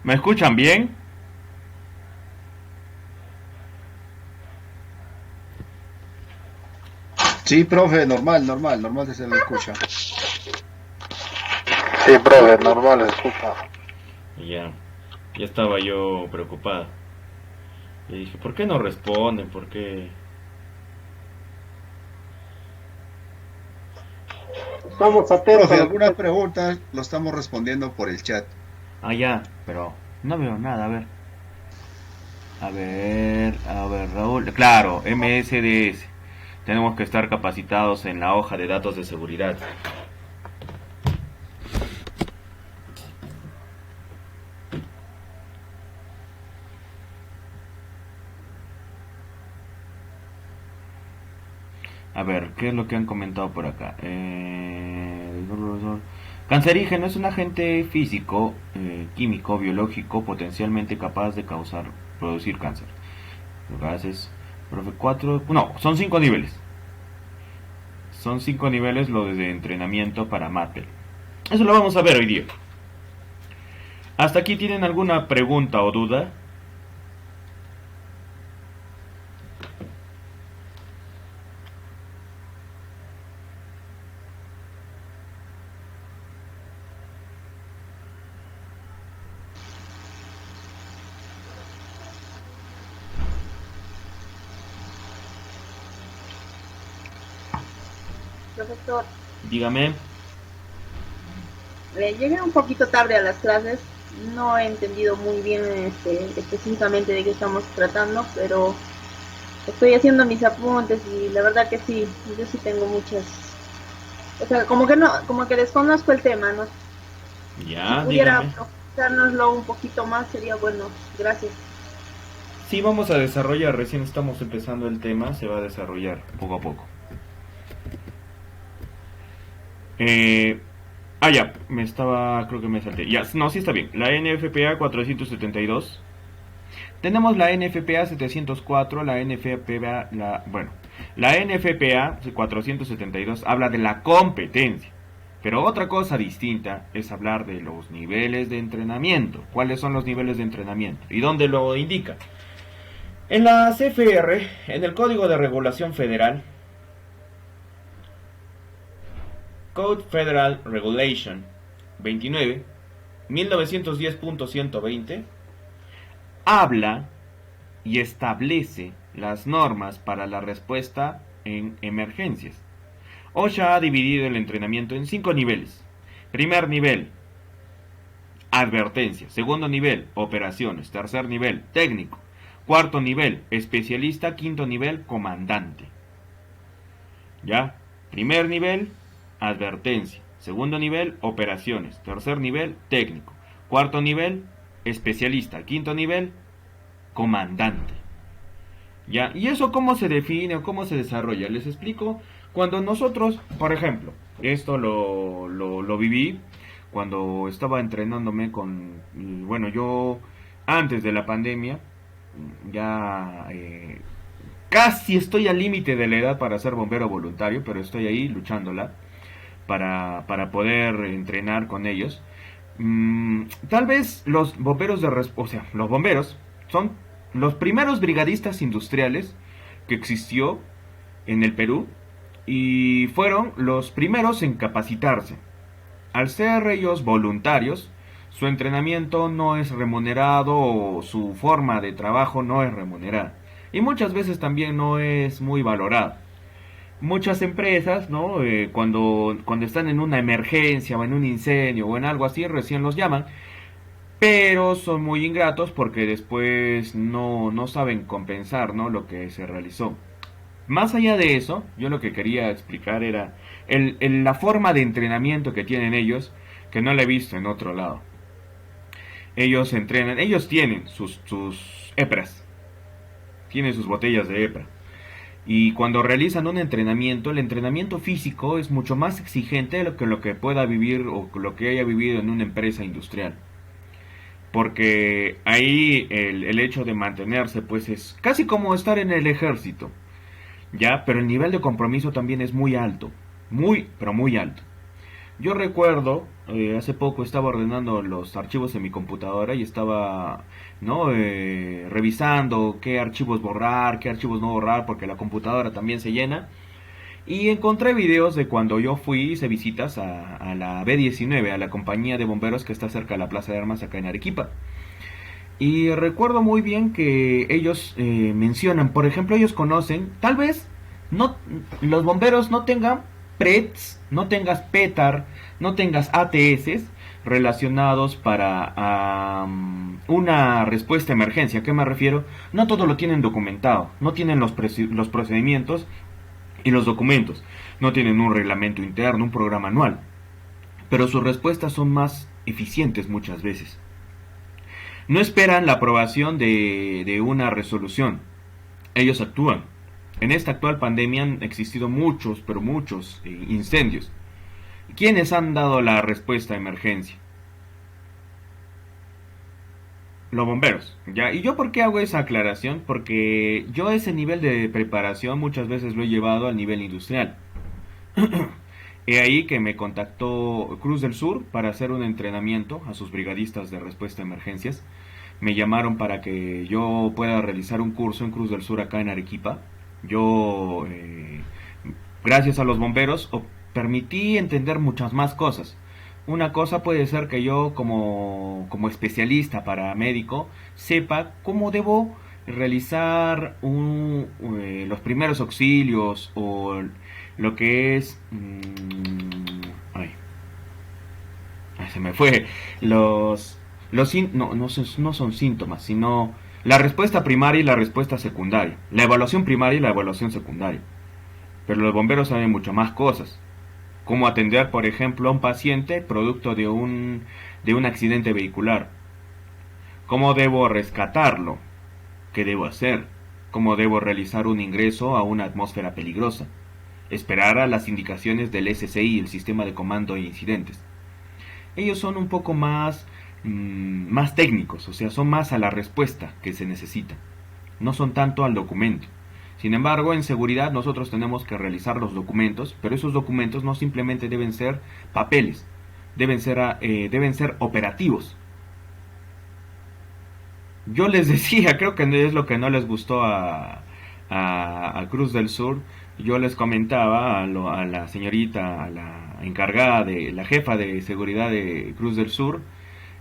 ¿Me escuchan bien? Sí, profe, normal que se lo escucha. Sí, brother, normal, escucha. Ya estaba yo preocupado. Y dije, ¿por qué no responden? ¿Por qué? Estamos atentos Profe, a lo algunas que... preguntas lo estamos respondiendo por el chat. Ah, ya, pero no veo nada, a ver. A ver, Raúl. Claro, MSDS. Tenemos que estar capacitados en la hoja de datos de seguridad. A ver, ¿qué es lo que han comentado por acá? Cancerígeno es un agente físico, químico, biológico, potencialmente capaz de producir cáncer. Gases, profe, 4, no, son 5 niveles. Son 5 niveles lo de entrenamiento para MATEL. Eso lo vamos a ver hoy día. ¿Hasta aquí tienen alguna pregunta o duda? Profesor, Dígame. llegué un poquito tarde a las clases, no he entendido muy bien específicamente de qué estamos tratando, pero estoy haciendo mis apuntes y la verdad que sí, yo sí tengo muchas, o sea, como que no, como que desconozco el tema, ¿no? Si Ya, pudiera dígame. profundizárnoslo un poquito más sería bueno, gracias. Sí, vamos a desarrollar, recién estamos empezando el tema, se va a desarrollar poco a poco. Ya, creo que me salté. Ya, no, sí está bien. La NFPA 472. Tenemos la NFPA 704, la NFPA, la NFPA 472 habla de la competencia. Pero otra cosa distinta es hablar de los niveles de entrenamiento. ¿Cuáles son los niveles de entrenamiento? ¿Y dónde lo indica? En la CFR, en el Código de Regulación Federal, Code Federal Regulation 29, 1910.120, habla y establece las normas para la respuesta en emergencias. OSHA ha dividido el entrenamiento en 5 niveles. Primer nivel, advertencia. Segundo nivel, operaciones. Tercer nivel, técnico. Cuarto nivel, especialista. Quinto nivel, comandante. ¿Ya? Primer nivel, advertencia. Segundo nivel, operaciones. Tercer nivel, técnico. Cuarto nivel, especialista. Quinto nivel, comandante. ¿Ya? ¿Y eso cómo se define o cómo se desarrolla? Les explico. Cuando nosotros, por ejemplo, esto lo viví cuando estaba entrenándome bueno, yo antes de la pandemia, ya casi estoy al límite de la edad para ser bombero voluntario, pero estoy ahí luchándola para poder entrenar con ellos. Tal vez los bomberos los bomberos son los primeros brigadistas industriales que existió en el Perú y fueron los primeros en capacitarse. Al ser ellos voluntarios, su entrenamiento no es remunerado o su forma de trabajo no es remunerada y muchas veces también no es muy valorada. Muchas empresas, ¿no? Cuando están en una emergencia o en un incendio o en algo así, recién los llaman, pero son muy ingratos porque después no saben compensar, ¿no?, lo que se realizó. Más allá de eso, yo lo que quería explicar era la forma de entrenamiento que tienen ellos, que no la he visto en otro lado. Ellos entrenan, ellos tienen sus EPRAs, tienen sus botellas de EPRA. Y cuando realizan un entrenamiento, el entrenamiento físico es mucho más exigente que lo que pueda vivir o lo que haya vivido en una empresa industrial. Porque ahí el hecho de mantenerse pues es casi como estar en el ejército. Ya, pero el nivel de compromiso también es muy alto. Muy, pero muy alto. Yo recuerdo, hace poco estaba ordenando los archivos en mi computadora y estaba, ¿no?, revisando qué archivos borrar, qué archivos no borrar, porque la computadora también se llena. Y encontré videos de cuando yo hice visitas a la B19, a la compañía de bomberos que está cerca de la Plaza de Armas acá en Arequipa. Y recuerdo muy bien que ellos mencionan, por ejemplo, ellos conocen, tal vez no, los bomberos no tengan PRETs, no tengas PETAR, no tengas ATS, relacionados para una respuesta a emergencia. ¿A qué me refiero? No todo lo tienen documentado, no tienen los procedimientos y los documentos, no tienen un reglamento interno, un programa anual, pero sus respuestas son más eficientes muchas veces. No esperan la aprobación de una resolución, ellos actúan. En esta actual pandemia han existido muchos, pero muchos incendios. ¿Quiénes han dado la respuesta a emergencia? Los bomberos, ¿ya? ¿Y yo por qué hago esa aclaración? Porque yo ese nivel de preparación muchas veces lo he llevado al nivel industrial. He ahí que me contactó Cruz del Sur para hacer un entrenamiento a sus brigadistas de respuesta a emergencias. Me llamaron para que yo pueda realizar un curso en Cruz del Sur acá en Arequipa. Yo, gracias a los bomberos, permití entender muchas más cosas. Una cosa puede ser que yo como especialista paramédico sepa cómo debo realizar los primeros auxilios o lo que es... se me fue. No son síntomas, sino la respuesta primaria y la respuesta secundaria. La evaluación primaria y la evaluación secundaria. Pero los bomberos saben mucho más cosas. Cómo atender, por ejemplo, a un paciente producto de un accidente vehicular. Cómo debo rescatarlo. ¿Qué debo hacer? Cómo debo realizar un ingreso a una atmósfera peligrosa. Esperar a las indicaciones del SCI, el sistema de comando de incidentes. Ellos son un poco más técnicos, o sea, son más a la respuesta que se necesita. No son tanto al documento. Sin embargo, en seguridad nosotros tenemos que realizar los documentos, pero esos documentos no simplemente deben ser papeles, deben ser operativos. Yo les decía, creo que es lo que no les gustó a Cruz del Sur. Yo les comentaba a la señorita, a la encargada la jefa de seguridad de Cruz del Sur,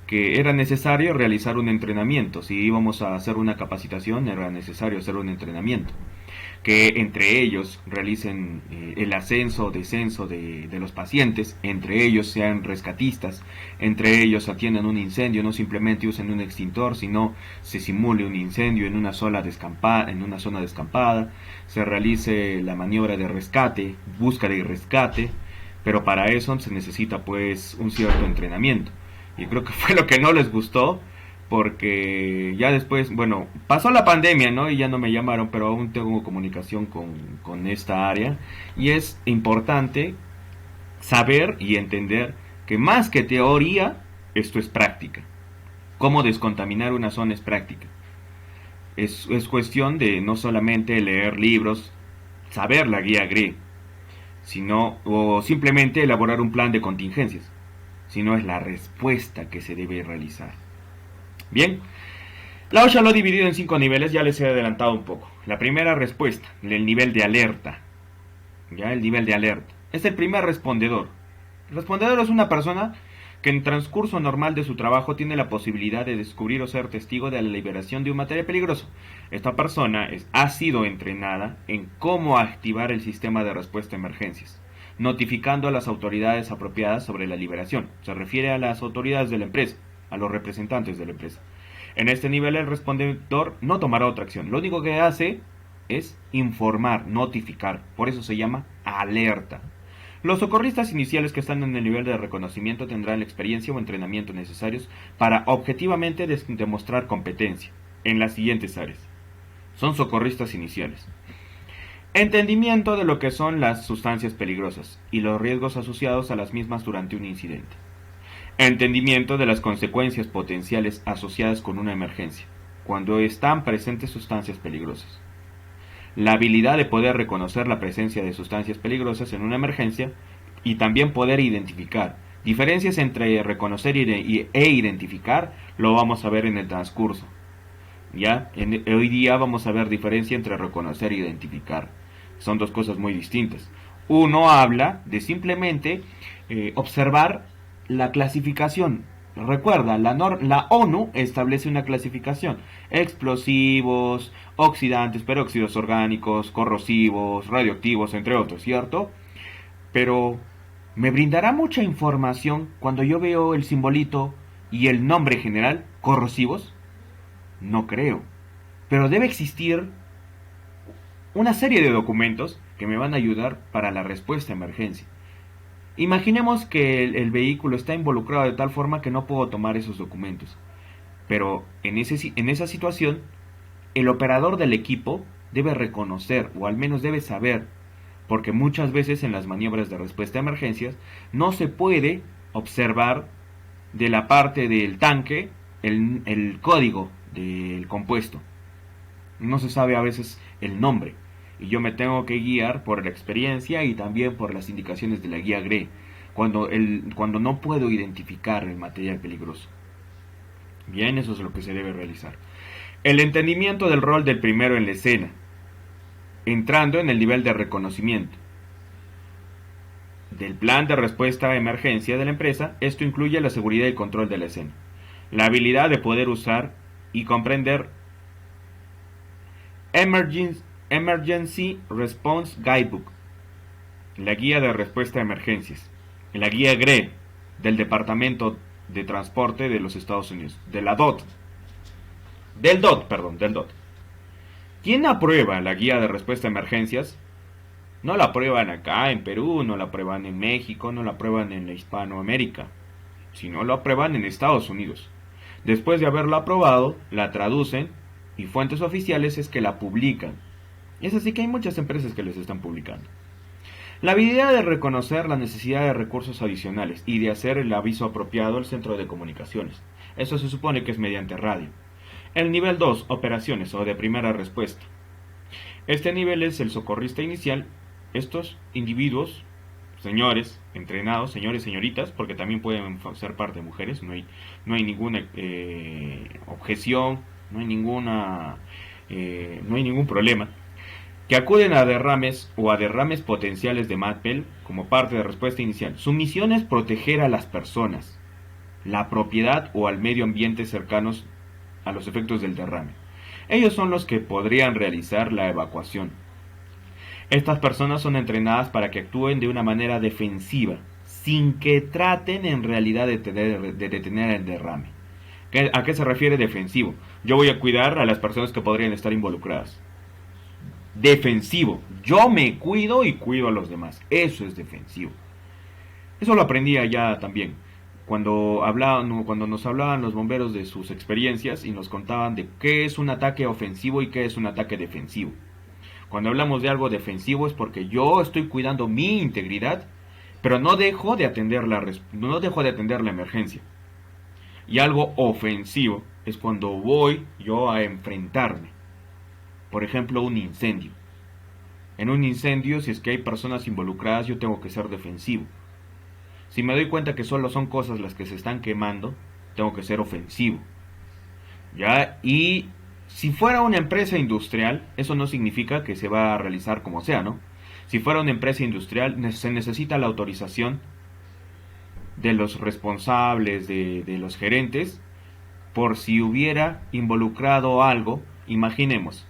que era necesario realizar un entrenamiento. Si íbamos a hacer una capacitación, era necesario hacer un entrenamiento. Que entre ellos realicen el ascenso o descenso de los pacientes, entre ellos sean rescatistas, entre ellos atiendan un incendio, no simplemente usen un extintor, sino se simule un incendio en una zona descampada, se realice la maniobra de rescate, búsqueda y rescate, pero para eso se necesita pues un cierto entrenamiento. Y creo que fue lo que no les gustó, porque ya después, bueno, pasó la pandemia, ¿no? Y ya no me llamaron, pero aún tengo comunicación con esta área. Y es importante saber y entender que más que teoría, esto es práctica. Cómo descontaminar una zona es práctica. Es cuestión de no solamente leer libros, saber la guía GRE, o simplemente elaborar un plan de contingencias, sino es la respuesta que se debe realizar. Bien, la OSHA lo ha dividido en 5 niveles, ya les he adelantado un poco. La primera respuesta, el nivel de alerta. Ya, el nivel de alerta. Es el primer respondedor. El respondedor es una persona que en transcurso normal de su trabajo tiene la posibilidad de descubrir o ser testigo de la liberación de un material peligroso. Esta persona ha sido entrenada en cómo activar el sistema de respuesta a emergencias, notificando a las autoridades apropiadas sobre la liberación. Se refiere a las autoridades de la empresa, a los representantes de la empresa. En este nivel el respondedor no tomará otra acción. Lo único que hace es informar, notificar. Por eso se llama alerta. Los socorristas iniciales que están en el nivel de reconocimiento tendrán la experiencia o entrenamiento necesarios para objetivamente demostrar competencia en las siguientes áreas. Son socorristas iniciales. Entendimiento de lo que son las sustancias peligrosas y los riesgos asociados a las mismas durante un incidente. Entendimiento de las consecuencias potenciales asociadas con una emergencia, cuando están presentes sustancias peligrosas. La habilidad de poder reconocer la presencia de sustancias peligrosas en una emergencia y también poder identificar. Diferencias entre reconocer e identificar lo vamos a ver en el transcurso. ¿Ya? Hoy día vamos a ver diferencia entre reconocer e identificar. Son dos cosas muy distintas. Uno habla de simplemente observar la clasificación. Recuerda, la ONU establece una clasificación: explosivos, oxidantes, peróxidos orgánicos, corrosivos, radioactivos, entre otros, ¿cierto? Pero ¿Me brindará mucha información cuando yo veo el simbolito y el nombre general, corrosivos? No creo. Pero debe existir una serie de documentos que me van a ayudar para la respuesta a emergencia. Imaginemos que el vehículo está involucrado de tal forma que no puedo tomar esos documentos. Pero en esa situación, el operador del equipo debe reconocer, o al menos debe saber, porque muchas veces en las maniobras de respuesta a emergencias no se puede observar de la parte del tanque el código del compuesto. No se sabe a veces el nombre. Y yo me tengo que guiar por la experiencia y también por las indicaciones de la guía GRE, cuando no puedo identificar el material peligroso. Bien, eso es lo que se debe realizar. El entendimiento del rol del primero en la escena, entrando en el nivel de reconocimiento del plan de respuesta a emergencia de la empresa. Esto incluye la seguridad y control de la escena, la habilidad de poder usar y comprender Emergency Response Guidebook, la guía de respuesta a emergencias, la guía GRE del Departamento de Transporte de los Estados Unidos, de la DOT, del DOT. ¿Quién aprueba la guía de respuesta a emergencias? No la aprueban acá en Perú, no la aprueban en México, no la aprueban en Hispanoamérica, sino lo aprueban en Estados Unidos. Después de haberla aprobado, la traducen y fuentes oficiales es que la publican. Es así que hay muchas empresas que les están publicando. La habilidad de reconocer la necesidad de recursos adicionales y de hacer el aviso apropiado al centro de comunicaciones. Eso se supone que es mediante radio. El nivel 2, operaciones o de primera respuesta. Este nivel es el socorrista inicial. Estos individuos, señores, entrenados, señores, señoritas, porque también pueden ser parte de mujeres, no hay ninguna objeción, no hay ningún problema, que acuden a derrames o a derrames potenciales de MATPEL como parte de respuesta inicial. Su misión es proteger a las personas, la propiedad o al medio ambiente cercanos a los efectos del derrame. Ellos son los que podrían realizar la evacuación. Estas personas son entrenadas para que actúen de una manera defensiva, sin que traten en realidad de detener el derrame. ¿A qué se refiere defensivo? Yo voy a cuidar a las personas que podrían estar involucradas. Defensivo. Yo me cuido y cuido a los demás. Eso es defensivo. Eso lo aprendí allá también. Cuando nos hablaban los bomberos de sus experiencias y nos contaban de qué es un ataque ofensivo y qué es un ataque defensivo. Cuando hablamos de algo defensivo es porque yo estoy cuidando mi integridad, pero no dejo de atender la emergencia. Y algo ofensivo es cuando voy yo a enfrentarme. Por ejemplo, un incendio. En un incendio, si es que hay personas involucradas, yo tengo que ser defensivo. Si me doy cuenta que solo son cosas las que se están quemando, tengo que ser ofensivo. ¿Ya? Y si fuera una empresa industrial, eso no significa que se va a realizar como sea, ¿no? Si fuera una empresa industrial, se necesita la autorización de los responsables, de los gerentes, por si hubiera involucrado algo. Imaginemos,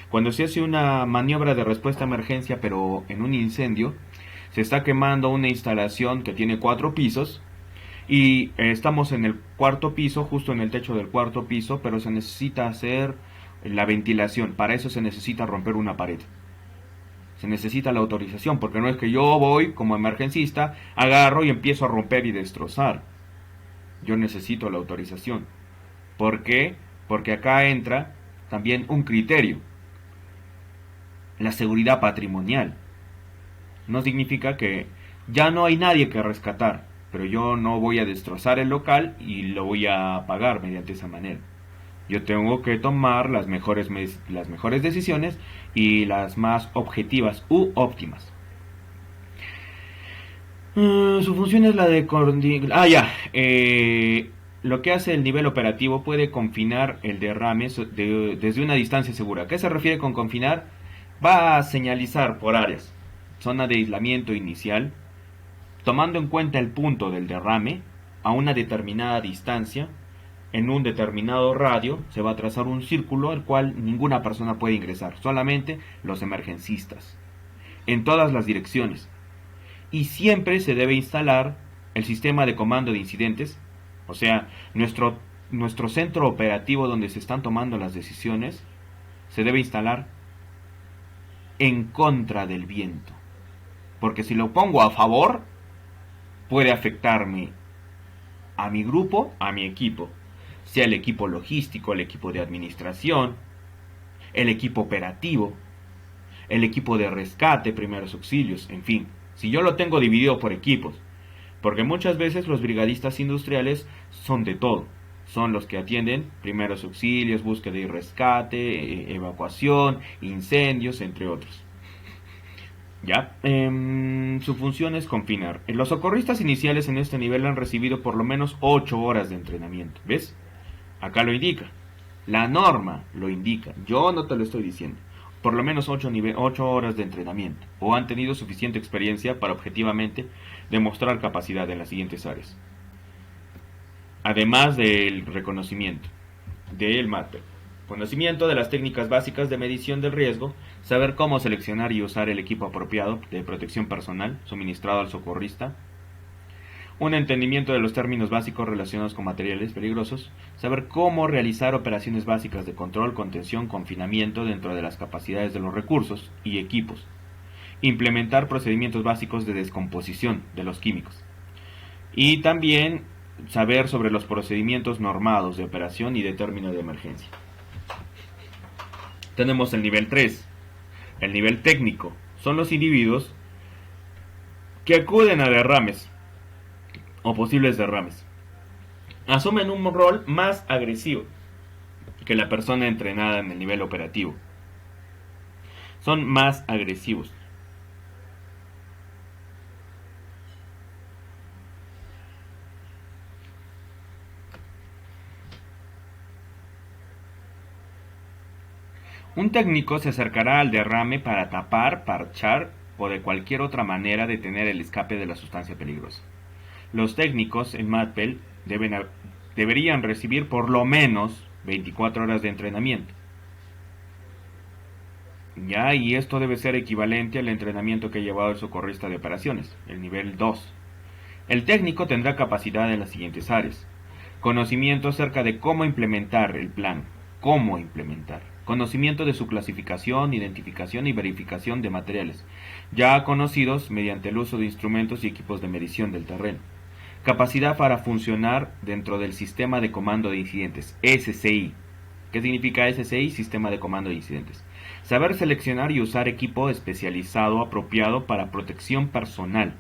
cuando se hace una maniobra de respuesta a emergencia, pero en un incendio, se está quemando una instalación que tiene 4 pisos, y estamos en el 4.º piso, justo en el techo del 4.º piso, pero se necesita hacer la ventilación. Para eso se necesita romper una pared. Se necesita la autorización, porque no es que yo voy como emergencista, agarro y empiezo a romper y destrozar. Yo necesito la autorización. ¿Por qué? Porque acá entra también un criterio. La seguridad patrimonial. No significa que ya no hay nadie que rescatar, pero yo no voy a destrozar el local y lo voy a pagar mediante esa manera. Yo tengo que tomar las mejores decisiones y las más objetivas u óptimas. Su función es la de lo que hace el nivel operativo puede confinar el derrame desde una distancia segura. ¿A qué se refiere con confinar? Va a señalizar por áreas. Zona de aislamiento inicial, tomando en cuenta el punto del derrame a una determinada distancia, en un determinado radio, se va a trazar un círculo al cual ninguna persona puede ingresar, solamente los emergencistas, en todas las direcciones. y siempre se debe instalar el sistema de comando de incidentes, o sea, nuestro centro operativo donde se están tomando las decisiones, se debe instalar en contra del viento. Porque si lo pongo a favor, puede afectarme a mi grupo, a mi equipo, sea el equipo logístico, el equipo de administración, el equipo operativo, el equipo de rescate, primeros auxilios, en fin. Si yo lo tengo dividido por equipos, porque muchas veces los brigadistas industriales son de todo. Son los que atienden primeros auxilios, búsqueda y rescate, evacuación, incendios, entre otros. ¿Ya? Su función es confinar. Los socorristas iniciales en este nivel han recibido por lo menos 8 horas de entrenamiento. ¿Ves? Acá lo indica. La norma lo indica. Yo no te lo estoy diciendo. Por lo menos 8 horas de entrenamiento. O han tenido suficiente experiencia para objetivamente demostrar capacidad en las siguientes áreas. Además del reconocimiento del MATPEL. Conocimiento de las técnicas básicas de medición del riesgo, saber cómo seleccionar y usar el equipo apropiado de protección personal suministrado al socorrista, un entendimiento de los términos básicos relacionados con materiales peligrosos, saber cómo realizar operaciones básicas de control, contención, confinamiento dentro de las capacidades de los recursos y equipos, implementar procedimientos básicos de descomposición de los químicos, y también saber sobre los procedimientos normados de operación y de término de emergencia. Tenemos el nivel 3, el nivel técnico. Son los individuos que acuden a derrames o posibles derrames. Asumen un rol más agresivo que la persona entrenada en el nivel operativo. Son más agresivos. Un técnico se acercará al derrame para tapar, parchar o de cualquier otra manera detener el escape de la sustancia peligrosa. Los técnicos en MATPEL deberían recibir por lo menos 24 horas de entrenamiento. Ya, y esto debe ser equivalente al entrenamiento que ha llevado el socorrista de operaciones, el nivel 2. El técnico tendrá capacidad en las siguientes áreas. Conocimiento acerca de cómo implementar el plan. Conocimiento de su clasificación, identificación y verificación de materiales, ya conocidos mediante el uso de instrumentos y equipos de medición del terreno. Capacidad para funcionar dentro del sistema de comando de incidentes, SCI. ¿Qué significa SCI? Sistema de comando de incidentes. Saber seleccionar y usar equipo especializado apropiado para protección personal.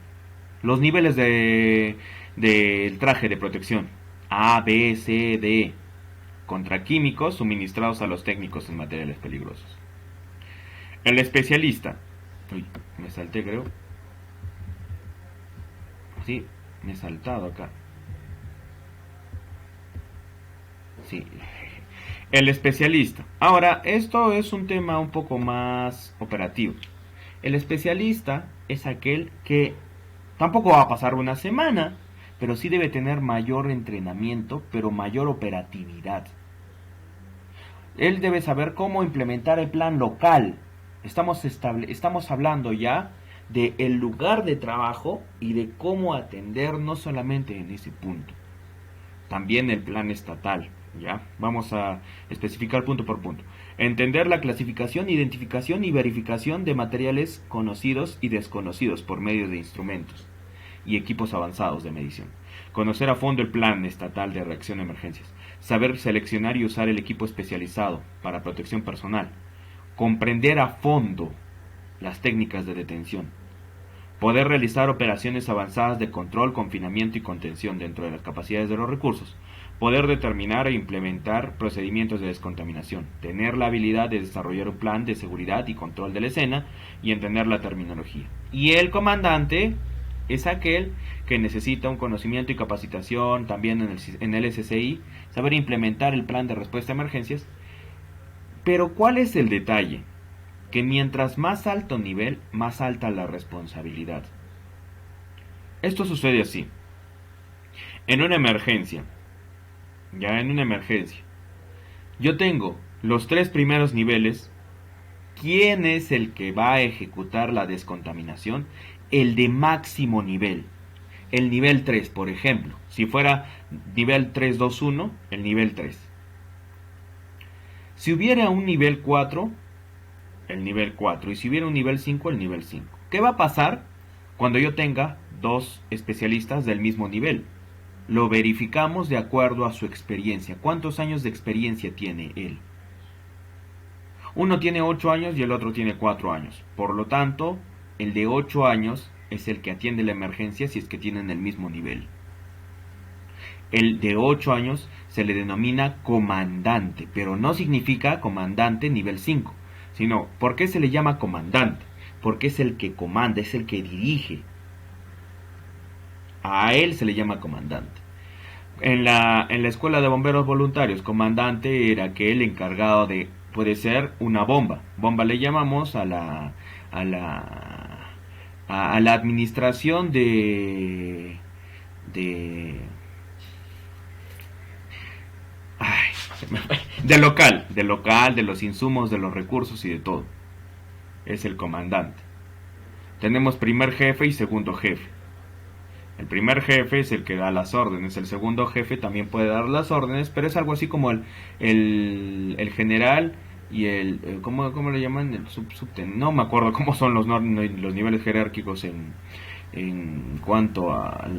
Los niveles del traje de protección, A, B, C, D. Contra químicos suministrados a los técnicos en materiales peligrosos. El especialista. Uy, me salté, creo. Sí, me he saltado acá. Sí. El especialista. Ahora, esto es un tema un poco más operativo. El especialista es aquel que tampoco va a pasar una semana, pero sí debe tener mayor entrenamiento, pero mayor operatividad. Él debe saber cómo implementar el plan local. Estamos hablando ya del lugar de trabajo y de cómo atender no solamente en ese punto, también el plan estatal. ¿Ya? Vamos a especificar punto por punto. Entender la clasificación, identificación y verificación de materiales conocidos y desconocidos por medio de instrumentos y equipos avanzados de medición. Conocer a fondo el plan estatal de reacción a emergencias. Saber seleccionar y usar el equipo especializado para protección personal. Comprender a fondo las técnicas de detención. Poder realizar operaciones avanzadas de control, confinamiento y contención dentro de las capacidades de los recursos. Poder determinar e implementar procedimientos de descontaminación. Tener la habilidad de desarrollar un plan de seguridad y control de la escena y entender la terminología. Y el comandante es aquel que necesita un conocimiento y capacitación también en el SCI, saber implementar el plan de respuesta a emergencias. Pero ¿cuál es el detalle? Que mientras más alto nivel, más alta la responsabilidad. Esto sucede así. En una emergencia, yo tengo los 3 primeros niveles. ¿Quién es el que va a ejecutar la descontaminación? el de máximo nivel. El nivel 3, por ejemplo. Si fuera nivel 321, el nivel 3. Si hubiera un nivel 4, el nivel 4. Y si hubiera un nivel 5, el nivel 5. ¿Qué va a pasar cuando yo tenga dos especialistas del mismo nivel? Lo verificamos de acuerdo a su experiencia. ¿Cuántos años de experiencia tiene él? Uno tiene 8 años y el otro tiene 4 años. Por lo tanto, el de 8 años es el que atiende la emergencia si es que tienen el mismo nivel. El de 8 años se le denomina comandante, pero no significa comandante nivel 5, sino, ¿por qué se le llama comandante? Porque es el que comanda, es el que dirige. A él se le llama comandante. En la escuela de bomberos voluntarios, comandante era aquel encargado de, puede ser una bomba. Bomba le llamamos a la administración de local, de los insumos, de los recursos y de todo. Es el comandante. Tenemos primer jefe y segundo jefe. El primer jefe es el que da las órdenes, el segundo jefe también puede dar las órdenes, pero es algo así como el general y el... ¿cómo le llaman? El subteniente. No me acuerdo cómo son los niveles jerárquicos en cuanto a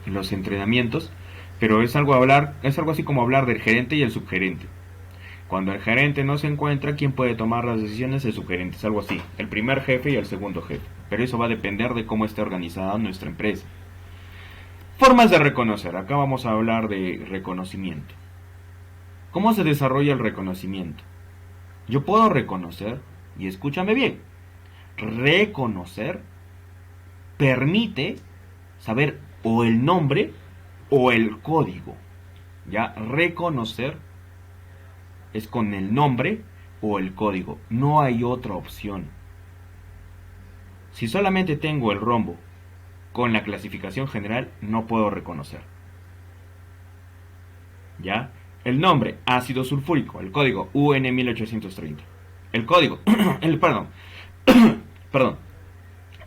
los entrenamientos, pero es algo así como hablar del gerente y el subgerente. Cuando el gerente no se encuentra, ¿quién puede tomar las decisiones? El subgerente, es algo así, el primer jefe y el segundo jefe. Pero eso va a depender de cómo esté organizada nuestra empresa. Formas de reconocer, acá vamos a hablar de reconocimiento. ¿Cómo se desarrolla el reconocimiento? Yo puedo reconocer, y escúchame bien, reconocer permite saber o el nombre o el código. Ya, reconocer es con el nombre o el código. No hay otra opción. Si solamente tengo el rombo con la clasificación general, no puedo reconocer. ¿Ya? El nombre, ácido sulfúrico, el código UN1830. El código, perdón.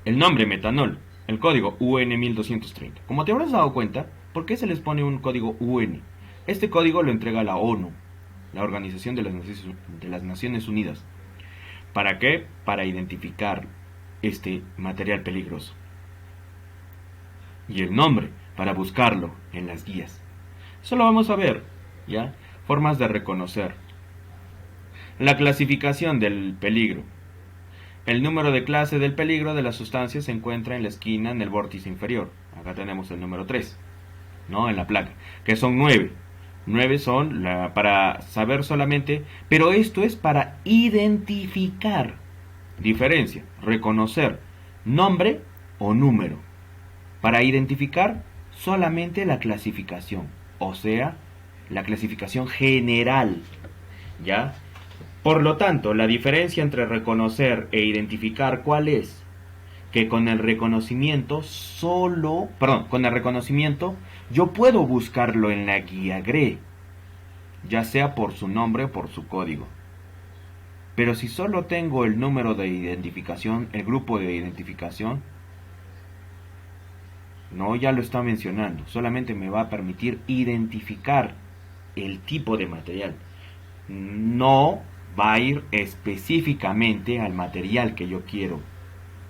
El nombre, metanol, el código UN1230. Como te habrás dado cuenta, ¿por qué se les pone un código UN? Este código lo entrega la ONU, la Organización de las Naciones Unidas. ¿Para qué? Para identificar este material peligroso. Y el nombre, para buscarlo en las guías. Eso lo vamos a ver, ¿ya? Formas de reconocer. La clasificación del peligro. El número de clase del peligro de la sustancia se encuentra en la esquina, en el vórtice inferior. Acá tenemos el número 3, ¿no? En la placa, que son 9. 9 son para saber solamente, pero esto es para identificar. Diferencia, reconocer nombre o número. Para identificar solamente la clasificación, o sea, la clasificación general, ¿ya? Por lo tanto, la diferencia entre reconocer e identificar, ¿cuál es? Que con el reconocimiento yo puedo buscarlo en la guía GRE, ya sea por su nombre o por su código. Pero si solo tengo el número de identificación, el grupo de identificación, no, ya lo está mencionando, solamente me va a permitir identificar el tipo de material. No va a ir específicamente al material que yo quiero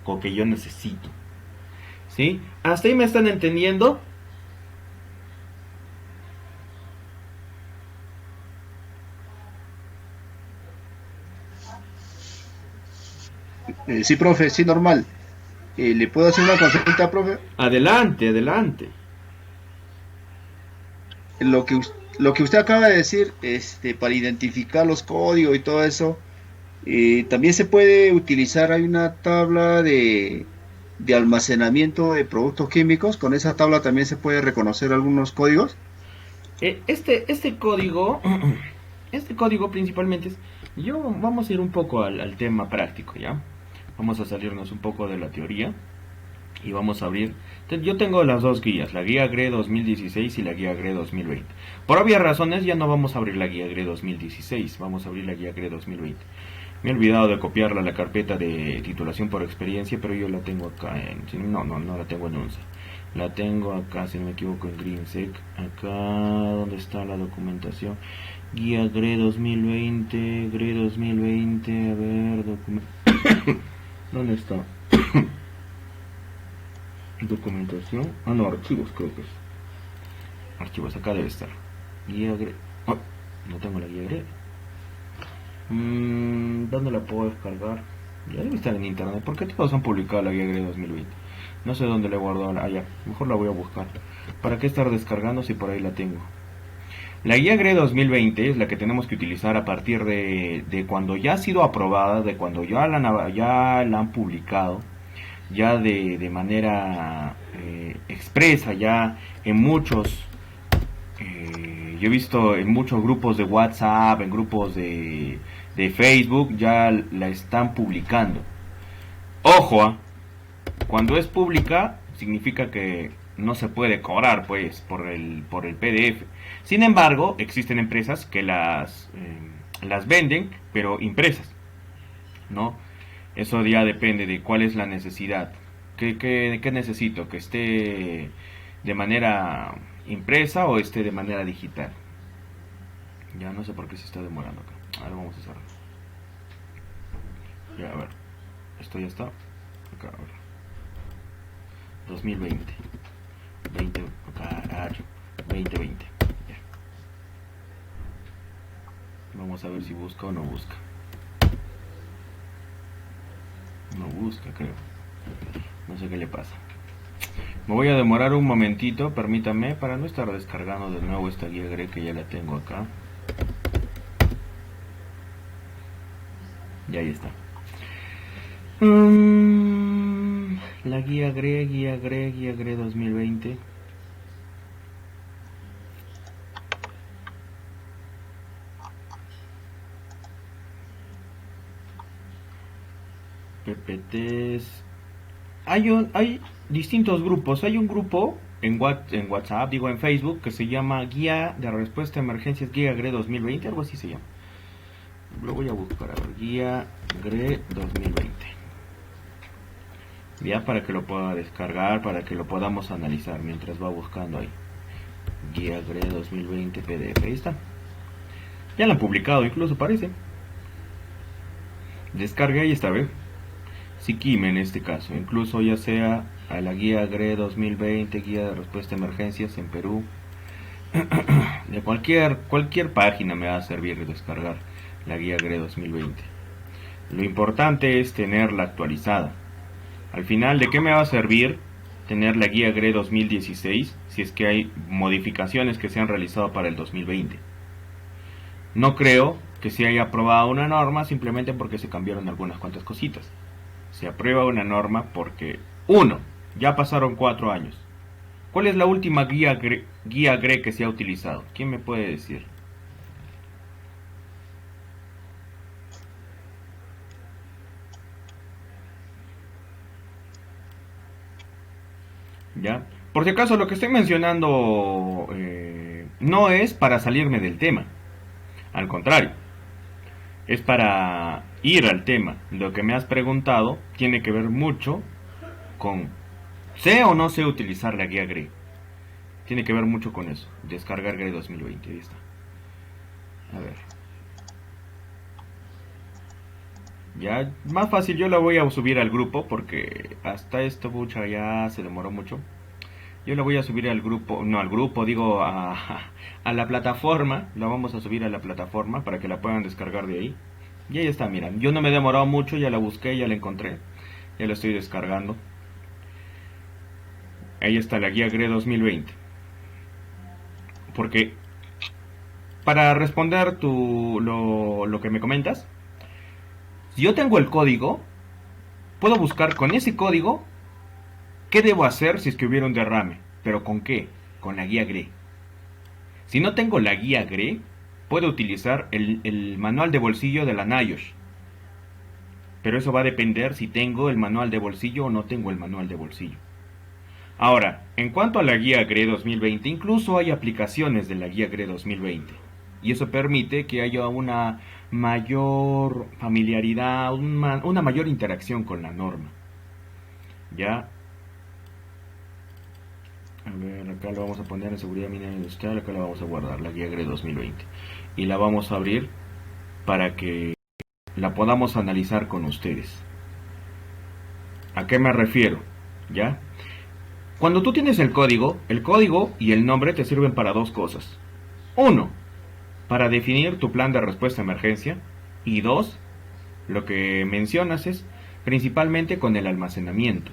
o que yo necesito. ¿Sí? ¿Hasta ahí me están entendiendo? Sí, profe, sí, normal. ¿Le puedo hacer una consulta, profe? Adelante, adelante. Lo que usted acaba de decir, para identificar los códigos y todo eso, también se puede utilizar, hay una tabla de almacenamiento de productos químicos. Con esa tabla también se puede reconocer algunos códigos. Este código principalmente es... Vamos a ir un poco al tema práctico, ¿ya? Vamos a salirnos un poco de la teoría y vamos a abrir... Yo tengo las dos guías, la guía GRE 2016 y la guía GRE 2020. Por obvias razones ya no vamos a abrir la guía GRE 2016, vamos a abrir la guía GRE 2020. Me he olvidado de copiarla a la carpeta de titulación por experiencia, pero yo la tengo acá en... No la tengo en UNSA. La tengo acá, si no me equivoco, en GreenSec. Acá, ¿dónde está la documentación? Guía GRE 2020, GRE 2020, a ver, ¿dónde está? Documentación. Ah, no, archivos creo que es. Archivos, acá debe estar. Guía GRE. Oh, no tengo la guía GRE. ¿Dónde la puedo descargar? Ya debe estar en internet. ¿Por qué todos han publicado la guía GRE 2020? No sé dónde la he guardado. Ya, mejor la voy a buscar. ¿Para qué estar descargando si por ahí la tengo? La guía GRE 2020 es la que tenemos que utilizar a partir de cuando ya ha sido aprobada, de cuando ya la han publicado, ya de manera expresa, ya en muchos, yo he visto en muchos grupos de WhatsApp, en grupos de Facebook, ya la están publicando. Ojo, cuando es pública significa que no se puede cobrar pues por el PDF. Sin embargo, existen empresas que las venden, pero impresas, ¿no? Eso ya depende de cuál es la necesidad. ¿Qué necesito? ¿Que esté de manera impresa o esté de manera digital? Ya no sé por qué se está demorando acá. Ahora vamos a cerrar. Ya, a ver. Esto ya está. Acá, a ver. 2020. 2020. Ya. Vamos a ver si busca o no busca. No busca, creo. No sé qué le pasa. Me voy a demorar un momentito, permítame, para no estar descargando de nuevo esta guía GRE que ya la tengo acá. Y ahí está. La guía GRE 2020. PPTs. Hay distintos grupos. Hay un grupo en WhatsApp, digo en Facebook, que se llama Guía de Respuesta a Emergencias Guía GRE 2020, algo así se llama. Lo voy a buscar, a ver, Guía GRE 2020. Ya para que lo pueda descargar, para que lo podamos analizar mientras va buscando ahí. Guía GRE 2020 PDF, ahí está. Ya lo han publicado, incluso parece. Descarga y está, ¿ve? Sikime en este caso, incluso ya sea a la guía GRE 2020, guía de respuesta a emergencias en Perú. De cualquier página me va a servir descargar la guía GRE 2020. Lo importante es tenerla actualizada. Al final, ¿de qué me va a servir tener la guía GRE 2016 si es que hay modificaciones que se han realizado para el 2020? No creo que se haya aprobado una norma simplemente porque se cambiaron algunas cuantas cositas. Se aprueba una norma porque, uno, ya pasaron 4 años. ¿Cuál es la última guía GRE que se ha utilizado? ¿Quién me puede decir? ¿Ya? Por si acaso, lo que estoy mencionando no es para salirme del tema. Al contrario, es para ir al tema. Lo que me has preguntado tiene que ver mucho con sé o no sé utilizar la guía GRE. Tiene que ver mucho con eso. Descargar GRE 2020. Ahí está. A ver. Ya, más fácil, yo la voy a subir al grupo porque hasta esto, pucha, ya se demoró mucho. Yo la voy a subir al grupo, no al grupo, digo a la plataforma. La vamos a subir a la plataforma para que la puedan descargar de ahí. Y ahí está, miren, yo no me he demorado mucho, ya la busqué, ya la encontré. Ya la estoy descargando. Ahí está la guía GRE 2020. Porque para responder lo que me comentas, si yo tengo el código, puedo buscar con ese código qué debo hacer si es que hubiera un derrame. ¿Pero con qué? Con la guía GRE. Si no tengo la guía GRE, puedo utilizar el manual de bolsillo de la NIOSH. Pero eso va a depender si tengo el manual de bolsillo o no tengo el manual de bolsillo. Ahora, en cuanto a la guía GRE 2020, incluso hay aplicaciones de la guía GRE 2020. Y eso permite que haya una mayor familiaridad, una mayor interacción con la norma. ¿Ya? A ver, acá lo vamos a poner en seguridad minera industrial, acá la vamos a guardar, la guía GRE 2020. Y la vamos a abrir para que la podamos analizar con ustedes. ¿A qué me refiero? ¿Ya? Cuando tú tienes el código y el nombre te sirven para dos cosas. Uno, para definir tu plan de respuesta a emergencia. Y dos, lo que mencionas es principalmente con el almacenamiento.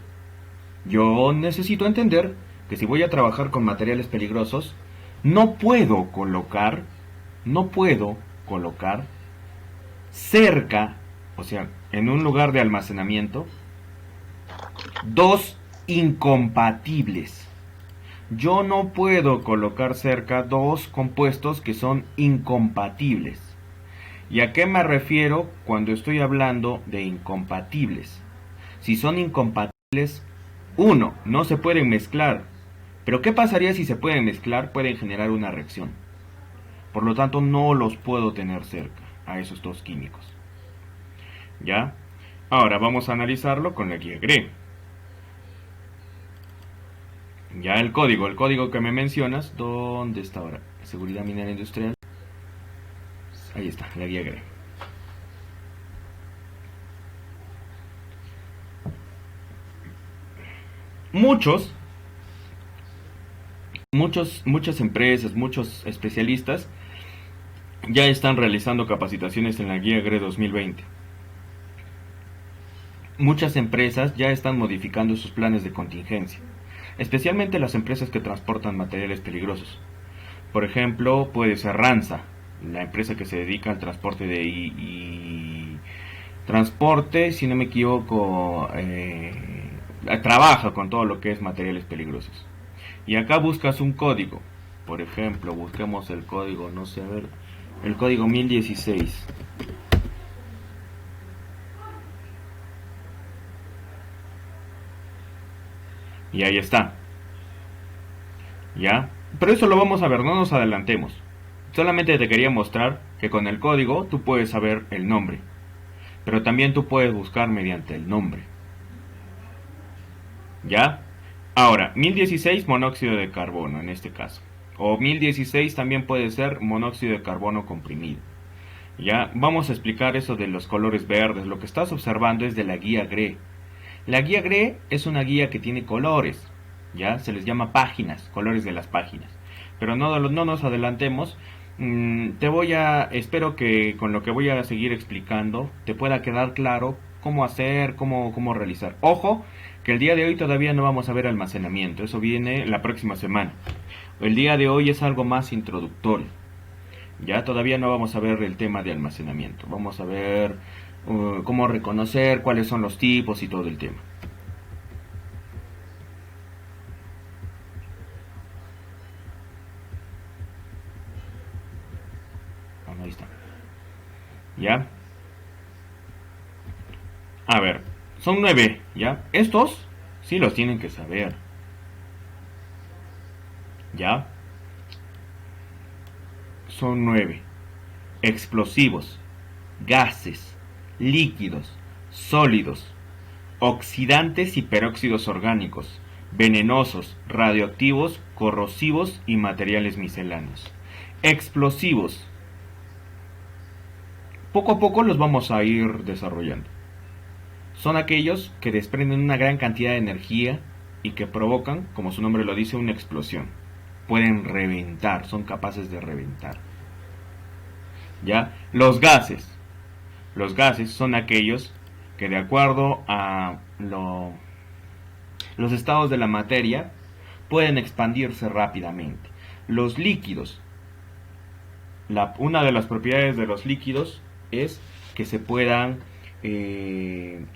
Yo necesito entender que si voy a trabajar con materiales peligrosos, no puedo colocar cerca, o sea, en un lugar de almacenamiento, dos incompatibles. Yo no puedo colocar cerca dos compuestos que son incompatibles. ¿Y a qué me refiero cuando estoy hablando de incompatibles? Si son incompatibles, uno, no se pueden mezclar. Pero ¿qué pasaría si se pueden mezclar? Pueden generar una reacción. Por lo tanto, no los puedo tener cerca a esos dos químicos. ¿Ya? Ahora vamos a analizarlo con la guía GRE. Ya el código que me mencionas, ¿dónde está ahora? Seguridad minera industrial. Ahí está, la guía GRE. Muchas empresas, muchos especialistas ya están realizando capacitaciones en la guía GRE 2020. Muchas empresas ya están modificando sus planes de contingencia, especialmente las empresas que transportan materiales peligrosos. Por ejemplo, puede ser Ranza, la empresa que se dedica al transporte transporte, si no me equivoco, trabaja con todo lo que es materiales peligrosos. Y acá buscas un código. Por ejemplo, busquemos el código, no sé, a ver, el código 1016. Y ahí está. ¿Ya? Pero eso lo vamos a ver, no nos adelantemos. Solamente te quería mostrar que con el código tú puedes saber el nombre. Pero también tú puedes buscar mediante el nombre. ¿Ya? Ahora, 1016 monóxido de carbono en este caso. O 1016 también puede ser monóxido de carbono comprimido. ¿Ya? Vamos a explicar eso de los colores verdes. Lo que estás observando es de la guía GRE. La guía GRE es una guía que tiene colores. ¿Ya? Se les llama páginas, colores de las páginas. Pero no nos adelantemos. Espero que con lo que voy a seguir explicando te pueda quedar claro cómo hacer, cómo realizar. Ojo, que el día de hoy todavía no vamos a ver almacenamiento, eso viene la próxima semana. El día de hoy es algo más introductorio. Ya todavía no vamos a ver el tema de almacenamiento. Vamos a ver cómo reconocer, cuáles son los tipos y todo el tema. Ahí está. ¿Ya? A ver, son 9, ¿ya? Estos sí los tienen que saber. ¿Ya? Son 9. Explosivos, gases, líquidos, sólidos, oxidantes y peróxidos orgánicos, venenosos, radioactivos, corrosivos y materiales misceláneos. Explosivos. Poco a poco los vamos a ir desarrollando. Son aquellos que desprenden una gran cantidad de energía y que provocan, como su nombre lo dice, una explosión. Pueden reventar, son capaces de reventar. ¿Ya? Los gases. Los gases son aquellos que, de acuerdo a los estados de la materia, pueden expandirse rápidamente. Los líquidos. Una de las propiedades de los líquidos es que se puedan,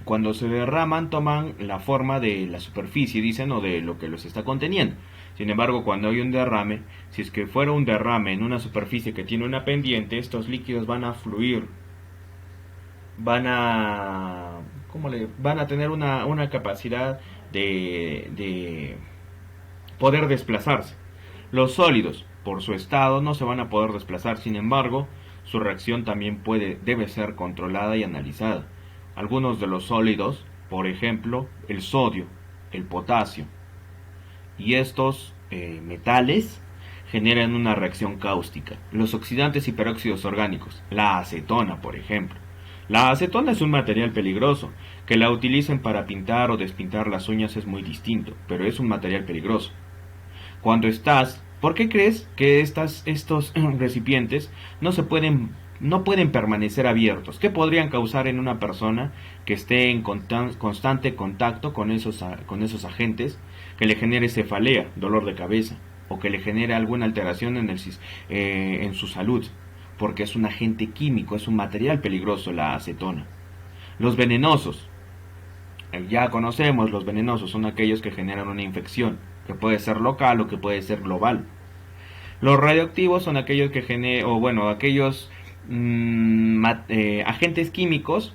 cuando se derraman, toman la forma de la superficie, dicen, o de lo que los está conteniendo. Sin embargo, cuando hay un derrame, si es que fuera un derrame en una superficie que tiene una pendiente, estos líquidos van a fluir, van a tener una capacidad de poder desplazarse. Los sólidos, por su estado, no se van a poder desplazar, sin embargo, Su reacción también debe ser controlada y analizada. Algunos de los sólidos, por ejemplo, el sodio, el potasio y estos metales generan una reacción cáustica. Los oxidantes y peróxidos orgánicos, la acetona, por ejemplo. La acetona es un material peligroso. Que la utilicen para pintar o despintar las uñas es muy distinto, pero es un material peligroso. ¿Por qué crees que estos recipientes no pueden permanecer abiertos? ¿Qué podrían causar en una persona que esté en constante contacto con esos agentes? Que le genere cefalea, dolor de cabeza, o que le genere alguna alteración en su salud, porque es un agente químico, es un material peligroso la acetona. Los venenosos. Ya conocemos, los venenosos son aquellos que generan una infección, que puede ser local o que puede ser global. Los radioactivos son aquellos agentes químicos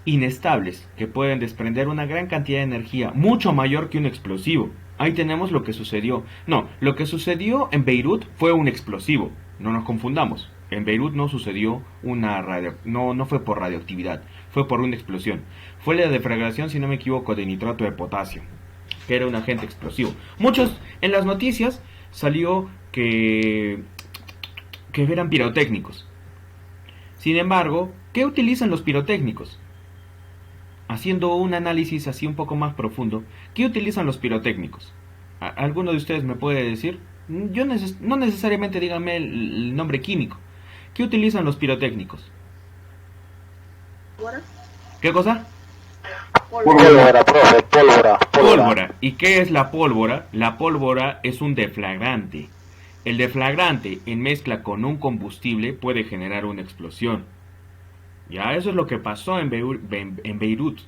inestables que pueden desprender una gran cantidad de energía, mucho mayor que un explosivo. Ahí tenemos lo que sucedió. No, lo que sucedió en Beirut fue un explosivo. No nos confundamos. En Beirut no sucedió no fue por radioactividad, fue por una explosión. Fue la deflagración, si no me equivoco, de nitrato de potasio, que era un agente explosivo. En las noticias salió que eran pirotécnicos. Sin embargo, ¿qué utilizan los pirotécnicos? Haciendo un análisis así un poco más profundo, ¿qué utilizan los pirotécnicos? ¿Alguno de ustedes me puede decir? No necesariamente díganme el nombre químico. ¿Qué utilizan los pirotécnicos? ¿Qué cosa? Pólvora, profe, pólvora. Pólvora. ¿Y qué es la pólvora? La pólvora es un deflagrante. El deflagrante, en mezcla con un combustible, puede generar una explosión. Ya, eso es lo que pasó en Beirut.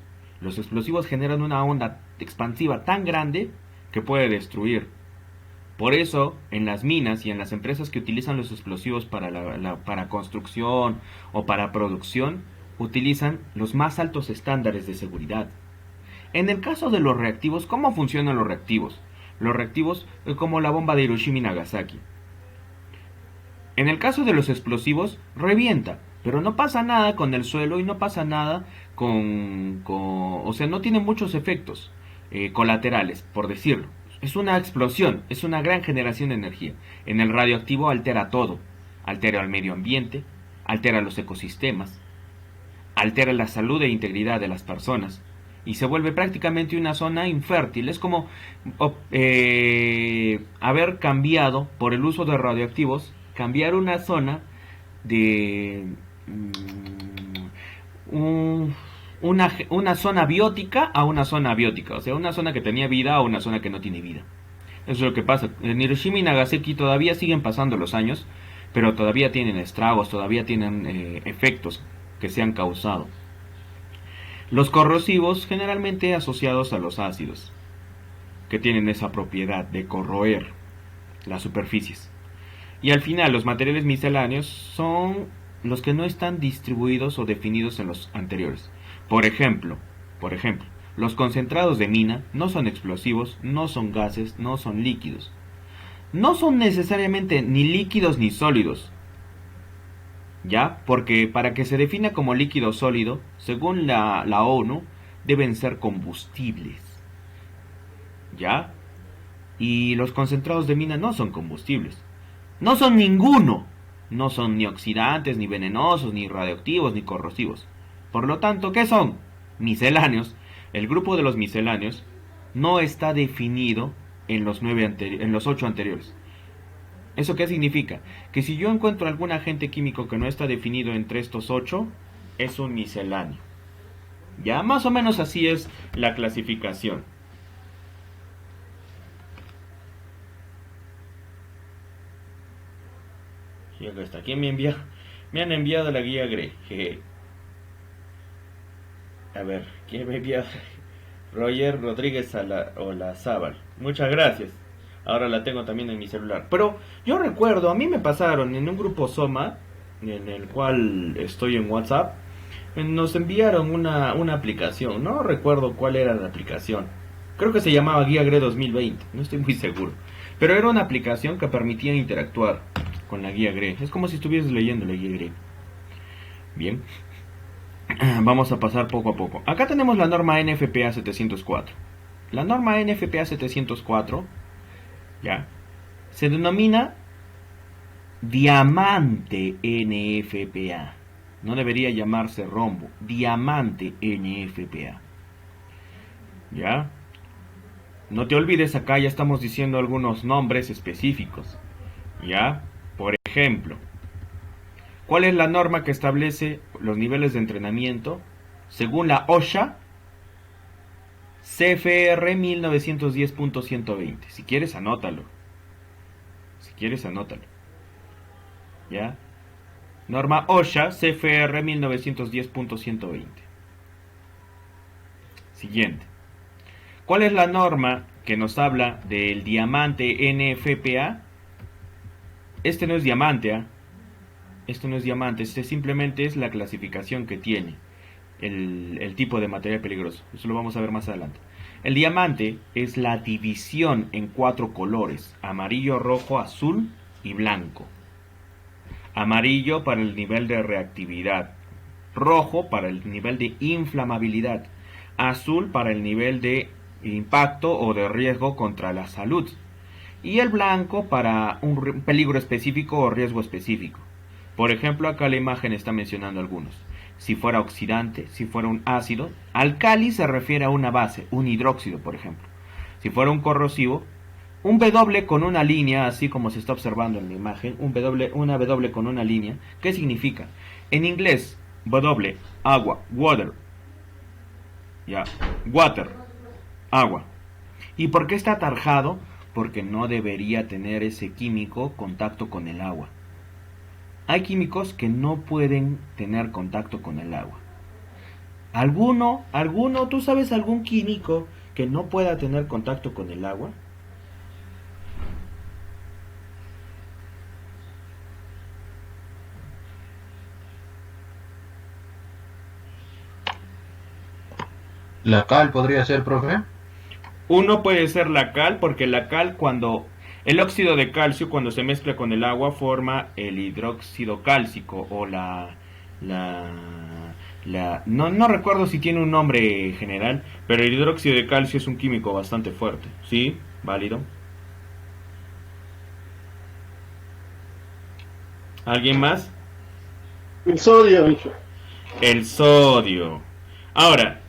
Los explosivos generan una onda expansiva tan grande que puede destruir. Por eso, en las minas y en las empresas que utilizan los explosivos para construcción o para producción, utilizan los más altos estándares de seguridad. En el caso de los reactivos, ¿cómo funcionan los reactivos? Los reactivos como la bomba de Hiroshima y Nagasaki. En el caso de los explosivos, revienta, pero no pasa nada con el suelo y no pasa nada o sea, no tiene muchos efectos colaterales, por decirlo. Es una explosión, es una gran generación de energía. En el radioactivo altera todo. Altera el medio ambiente, altera los ecosistemas, altera la salud e integridad de las personas y se vuelve prácticamente una zona infértil. Es como haber cambiado por el uso de radioactivos, cambiar una zona de una zona biótica a una zona abiótica, o sea, una zona que tenía vida a una zona que no tiene vida. Eso es lo que pasa. En Hiroshima y Nagasaki todavía siguen pasando los años, pero todavía tienen estragos, todavía tienen efectos que se han causado. Los corrosivos, generalmente asociados a los ácidos, que tienen esa propiedad de corroer las superficies. Y al final, los materiales misceláneos son los que no están distribuidos o definidos en los anteriores. Por ejemplo, los concentrados de mina no son explosivos, no son gases, no son líquidos. No son necesariamente ni líquidos ni sólidos. ¿Ya? Porque para que se defina como líquido sólido, según la ONU, deben ser combustibles. ¿Ya? Y los concentrados de mina no son combustibles. No son ninguno. No son ni oxidantes, ni venenosos, ni radioactivos, ni corrosivos. Por lo tanto, ¿qué son? Misceláneos. El grupo de los misceláneos no está definido en los 8 anteriores. ¿Eso qué significa? Que si yo encuentro algún agente químico que no está definido entre estos 8, es un misceláneo. Ya, más o menos así es la clasificación. Y acá está. ¿Quién me envía? Me han enviado la guía GRE. Jeje. A ver, ¿quién me envía? Roger Rodríguez Olazábal. Muchas gracias. Ahora la tengo también en mi celular. Pero yo recuerdo, a mí me pasaron en un grupo Soma, en el cual estoy en WhatsApp, nos enviaron una aplicación. No recuerdo cuál era la aplicación. Creo que se llamaba Guía GRE 2020. No estoy muy seguro. Pero era una aplicación que permitía interactuar con la Guía GRE. Es como si estuvieses leyendo la Guía GRE. Bien, vamos a pasar poco a poco. Acá tenemos la norma NFPA 704. La norma NFPA 704, ¿ya? Se denomina diamante NFPA. No debería llamarse rombo, diamante NFPA. ¿Ya? No te olvides, acá ya estamos diciendo algunos nombres específicos. ¿Ya? Por ejemplo, ¿cuál es la norma que establece los niveles de entrenamiento? Según la OSHA, CFR 1910.120. Si quieres, anótalo. Si quieres, anótalo. ¿Ya? Norma OSHA CFR 1910.120. Siguiente. ¿Cuál es la norma que nos habla del diamante NFPA? Este no es diamante, ¿eh? Esto no es diamante, este simplemente es la clasificación que tiene el tipo de material peligroso. Eso lo vamos a ver más adelante. El diamante es la división en 4 colores: amarillo, rojo, azul y blanco. Amarillo para el nivel de reactividad, rojo para el nivel de inflamabilidad, azul para el nivel de impacto o de riesgo contra la salud, y el blanco para un peligro específico o riesgo específico. Por ejemplo, acá la imagen está mencionando algunos. Si fuera oxidante, si fuera un ácido. Alcali se refiere a una base, un hidróxido, por ejemplo. Si fuera un corrosivo, un W con una línea, así como se está observando en la imagen, una W con una línea. ¿Qué significa? En inglés, W, agua, water. Ya, water, agua. ¿Y por qué está tarjado? Porque no debería tener ese químico contacto con el agua. Hay químicos que no pueden tener contacto con el agua. ¿Tú sabes algún químico que no pueda tener contacto con el agua? La cal podría ser, profe. Uno puede ser la cal, porque la cal, cuando el óxido de calcio, cuando se mezcla con el agua, forma el hidróxido cálcico o no recuerdo si tiene un nombre general, pero el hidróxido de calcio es un químico bastante fuerte. ¿Sí? ¿Válido? ¿Alguien más? El sodio, hijo. El sodio. Ahora,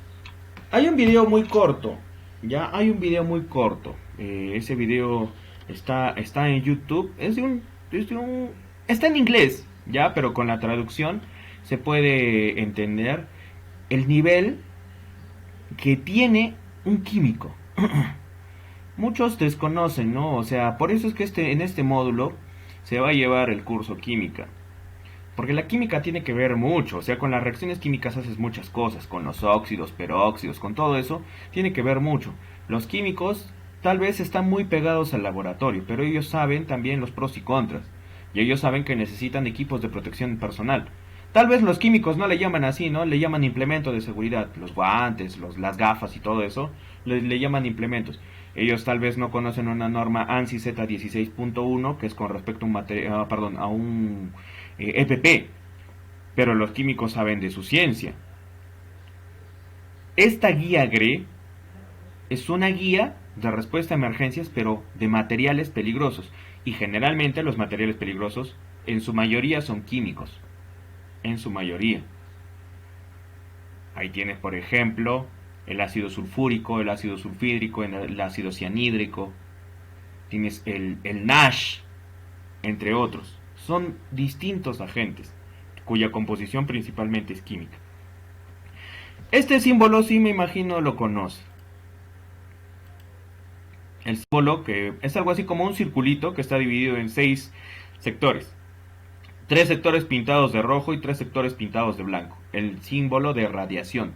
hay un video muy corto. Ya hay un video muy corto. Ese video está en YouTube. Está en inglés, ya, pero con la traducción se puede entender el nivel que tiene un químico. Muchos desconocen, ¿no? O sea, por eso es que en este módulo se va a llevar el curso química. Porque la química tiene que ver mucho, o sea, con las reacciones químicas haces muchas cosas, con los óxidos, peróxidos, con todo eso, tiene que ver mucho. Los químicos tal vez están muy pegados al laboratorio, pero ellos saben también los pros y contras. Y ellos saben que necesitan equipos de protección personal. Tal vez los químicos no le llaman así, ¿no? Le llaman implemento de seguridad. Los guantes, las gafas y todo eso, le llaman implementos. Ellos tal vez no conocen una norma ANSI Z16.1, que es con respecto a un EPP, pero los químicos saben de su ciencia. Esta guía GRE es una guía de respuesta a emergencias, pero de materiales peligrosos. Y generalmente los materiales peligrosos, en su mayoría, son químicos. En su mayoría. Ahí tienes, por ejemplo, el ácido sulfúrico, el ácido sulfídrico, el ácido cianhídrico. Tienes el NaSH, entre otros. Son distintos agentes, cuya composición principalmente es química. Este símbolo sí me imagino lo conoce. El símbolo, que es algo así como un circulito que está dividido en 6 sectores. 3 sectores pintados de rojo y 3 sectores pintados de blanco. El símbolo de radiación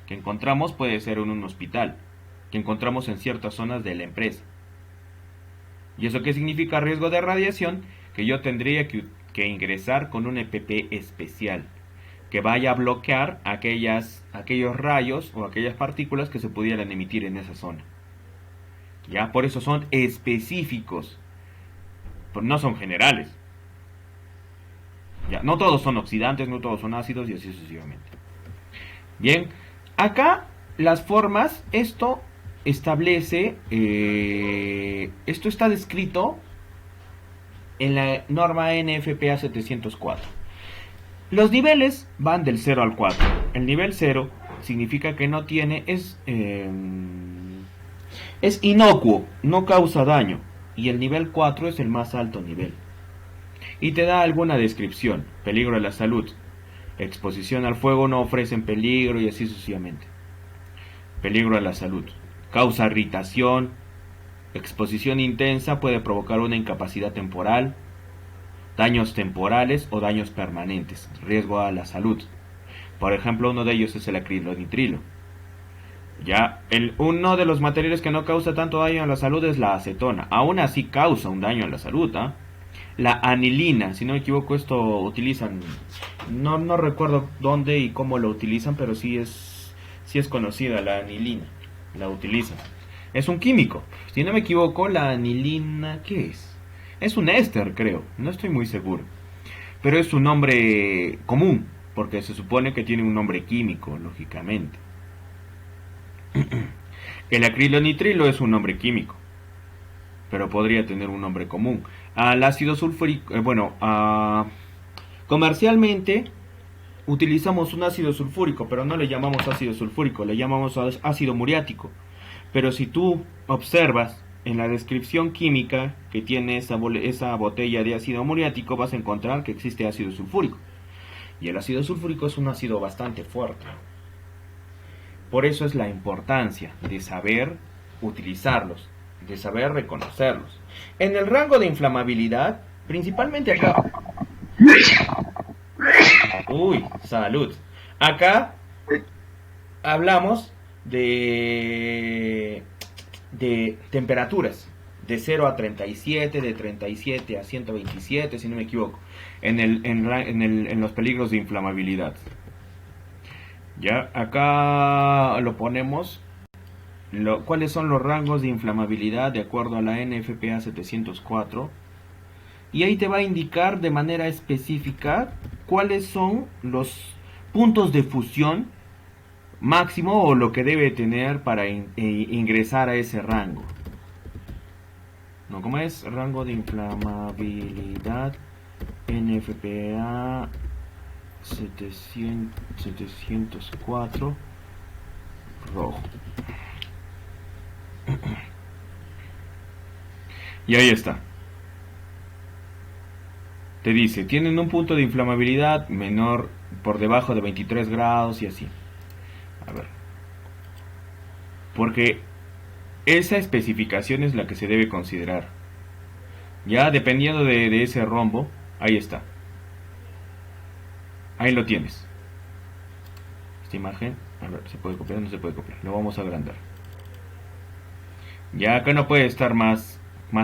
que encontramos puede ser en un hospital, que encontramos en ciertas zonas de la empresa. ¿Y eso qué significa riesgo de radiación? Que yo tendría que ingresar con un EPP especial que vaya a bloquear aquellos rayos o aquellas partículas que se pudieran emitir en esa zona. Ya, por eso son específicos, pues no son generales. Ya, no todos son oxidantes, no todos son ácidos y así sucesivamente. Bien, acá las formas, esto establece, esto está descrito en la norma NFPA 704. Los niveles van del 0 al 4. El nivel 0 significa que no tiene, es inocuo, no causa daño. Y el nivel 4 es el más alto nivel. Y te da alguna descripción: peligro a la salud, exposición al fuego no ofrecen peligro y así sucesivamente. Peligro a la salud, causa irritación, exposición intensa puede provocar una incapacidad temporal, daños temporales o daños permanentes, riesgo a la salud. Por ejemplo, uno de ellos es el acrilonitrilo. Ya, uno de los materiales que no causa tanto daño a la salud es la acetona. Aún así causa un daño a la salud, ¿eh? La anilina, si no me equivoco, esto utilizan, no recuerdo dónde y cómo lo utilizan, pero sí es conocida la anilina, la utilizan. Es un químico, si no me equivoco, la anilina, ¿qué es? Es un éster, creo, no estoy muy seguro. Pero es un nombre común, porque se supone que tiene un nombre químico, lógicamente. El acrilonitrilo es un nombre químico, pero podría tener un nombre común. Al ácido sulfúrico, comercialmente utilizamos un ácido sulfúrico, pero no le llamamos ácido sulfúrico, le llamamos ácido muriático. Pero si tú observas en la descripción química que tiene esa botella de ácido muriático, vas a encontrar que existe ácido sulfúrico. Y el ácido sulfúrico es un ácido bastante fuerte. Por eso es la importancia de saber utilizarlos, de saber reconocerlos. En el rango de inflamabilidad, principalmente acá. Uy, salud. Acá hablamos de temperaturas de 0 a 37, de 37 a 127, si no me equivoco, en los peligros de inflamabilidad. Ya, acá lo ponemos. ¿Cuáles son los rangos de inflamabilidad de acuerdo a la NFPA 704? Y ahí te va a indicar de manera específica cuáles son los puntos de fusión máximo o lo que debe tener para ingresar a ese rango. No, ¿cómo es? Rango de inflamabilidad NFPA 704 rojo. Y ahí está. Te dice, tienen un punto de inflamabilidad menor por debajo de 23 grados y así. A ver. Porque esa especificación es la que se debe considerar. Ya dependiendo de ese rombo, ahí está. Ahí lo tienes. Esta imagen, a ver, ¿se puede copiar o no se puede copiar? Lo vamos a agrandar. Ya acá no puede estar más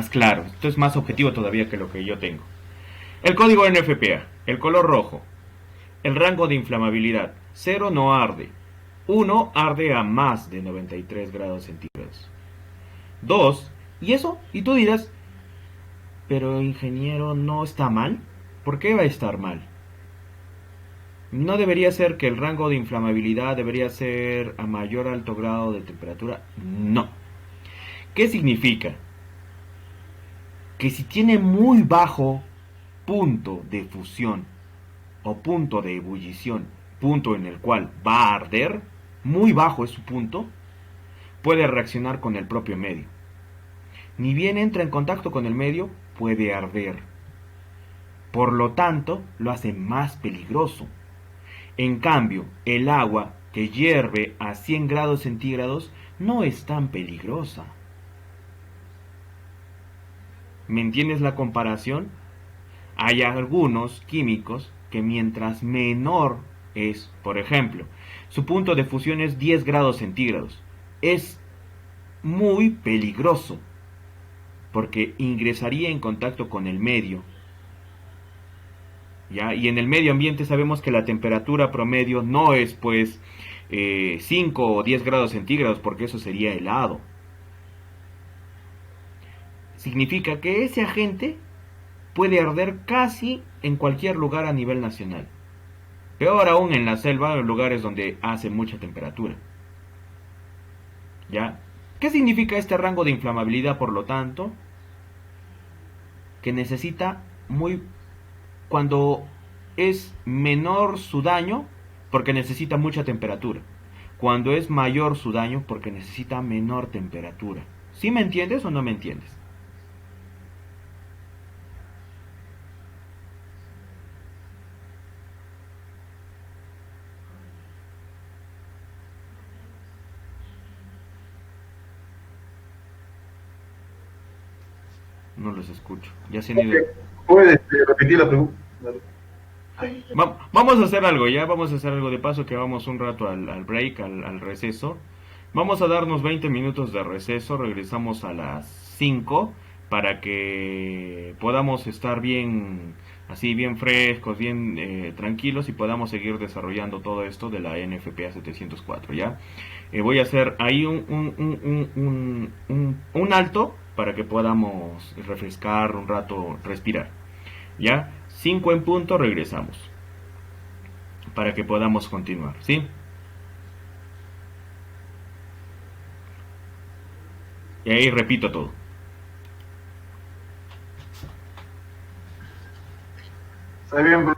claro. Esto es más objetivo todavía que lo que yo tengo. El código NFPA, el color rojo. El rango de inflamabilidad. 0 no arde. 1 arde a más de 93 grados centígrados. 2, ¿y eso? Y tú dirás, pero ingeniero, ¿no está mal? ¿Por qué va a estar mal? ¿No debería ser que el rango de inflamabilidad debería ser a mayor alto grado de temperatura? No. ¿Qué significa? Que si tiene muy bajo punto de fusión o punto de ebullición, punto en el cual va a arder, muy bajo es su punto, puede reaccionar con el propio medio. Ni bien entra en contacto con el medio, puede arder. Por lo tanto, lo hace más peligroso. En cambio, el agua que hierve a 100 grados centígrados no es tan peligrosa. ¿Me entiendes la comparación? Hay algunos químicos que mientras menor es, por ejemplo, su punto de fusión es 10 grados centígrados. Es muy peligroso porque ingresaría en contacto con el medio. ¿Ya? Y en el medio ambiente sabemos que la temperatura promedio no es 5 o 10 grados centígrados, porque eso sería helado. Significa que ese agente puede arder casi en cualquier lugar a nivel nacional. Peor aún en la selva, en lugares donde hace mucha temperatura. ¿Ya? ¿Qué significa este rango de inflamabilidad, por lo tanto? Que necesita cuando es menor su daño, porque necesita mucha temperatura. Cuando es mayor su daño, porque necesita menor temperatura. ¿Sí me entiendes o no me entiendes? No los escucho. Ya se han ido. ¿Puedes repetir la pregunta? Vamos a hacer algo, ya vamos a hacer algo de paso, que vamos un rato al break, al receso. Vamos a darnos 20 minutos de receso, regresamos a las 5 para que podamos estar bien, así bien frescos, bien tranquilos y podamos seguir desarrollando todo esto de la NFPA 704, ¿ya? Voy a hacer ahí un alto para que podamos refrescar un rato, respirar, ¿ya? 5 en punto, regresamos para que podamos continuar, ¿sí? Y ahí repito todo. Está bien, bro.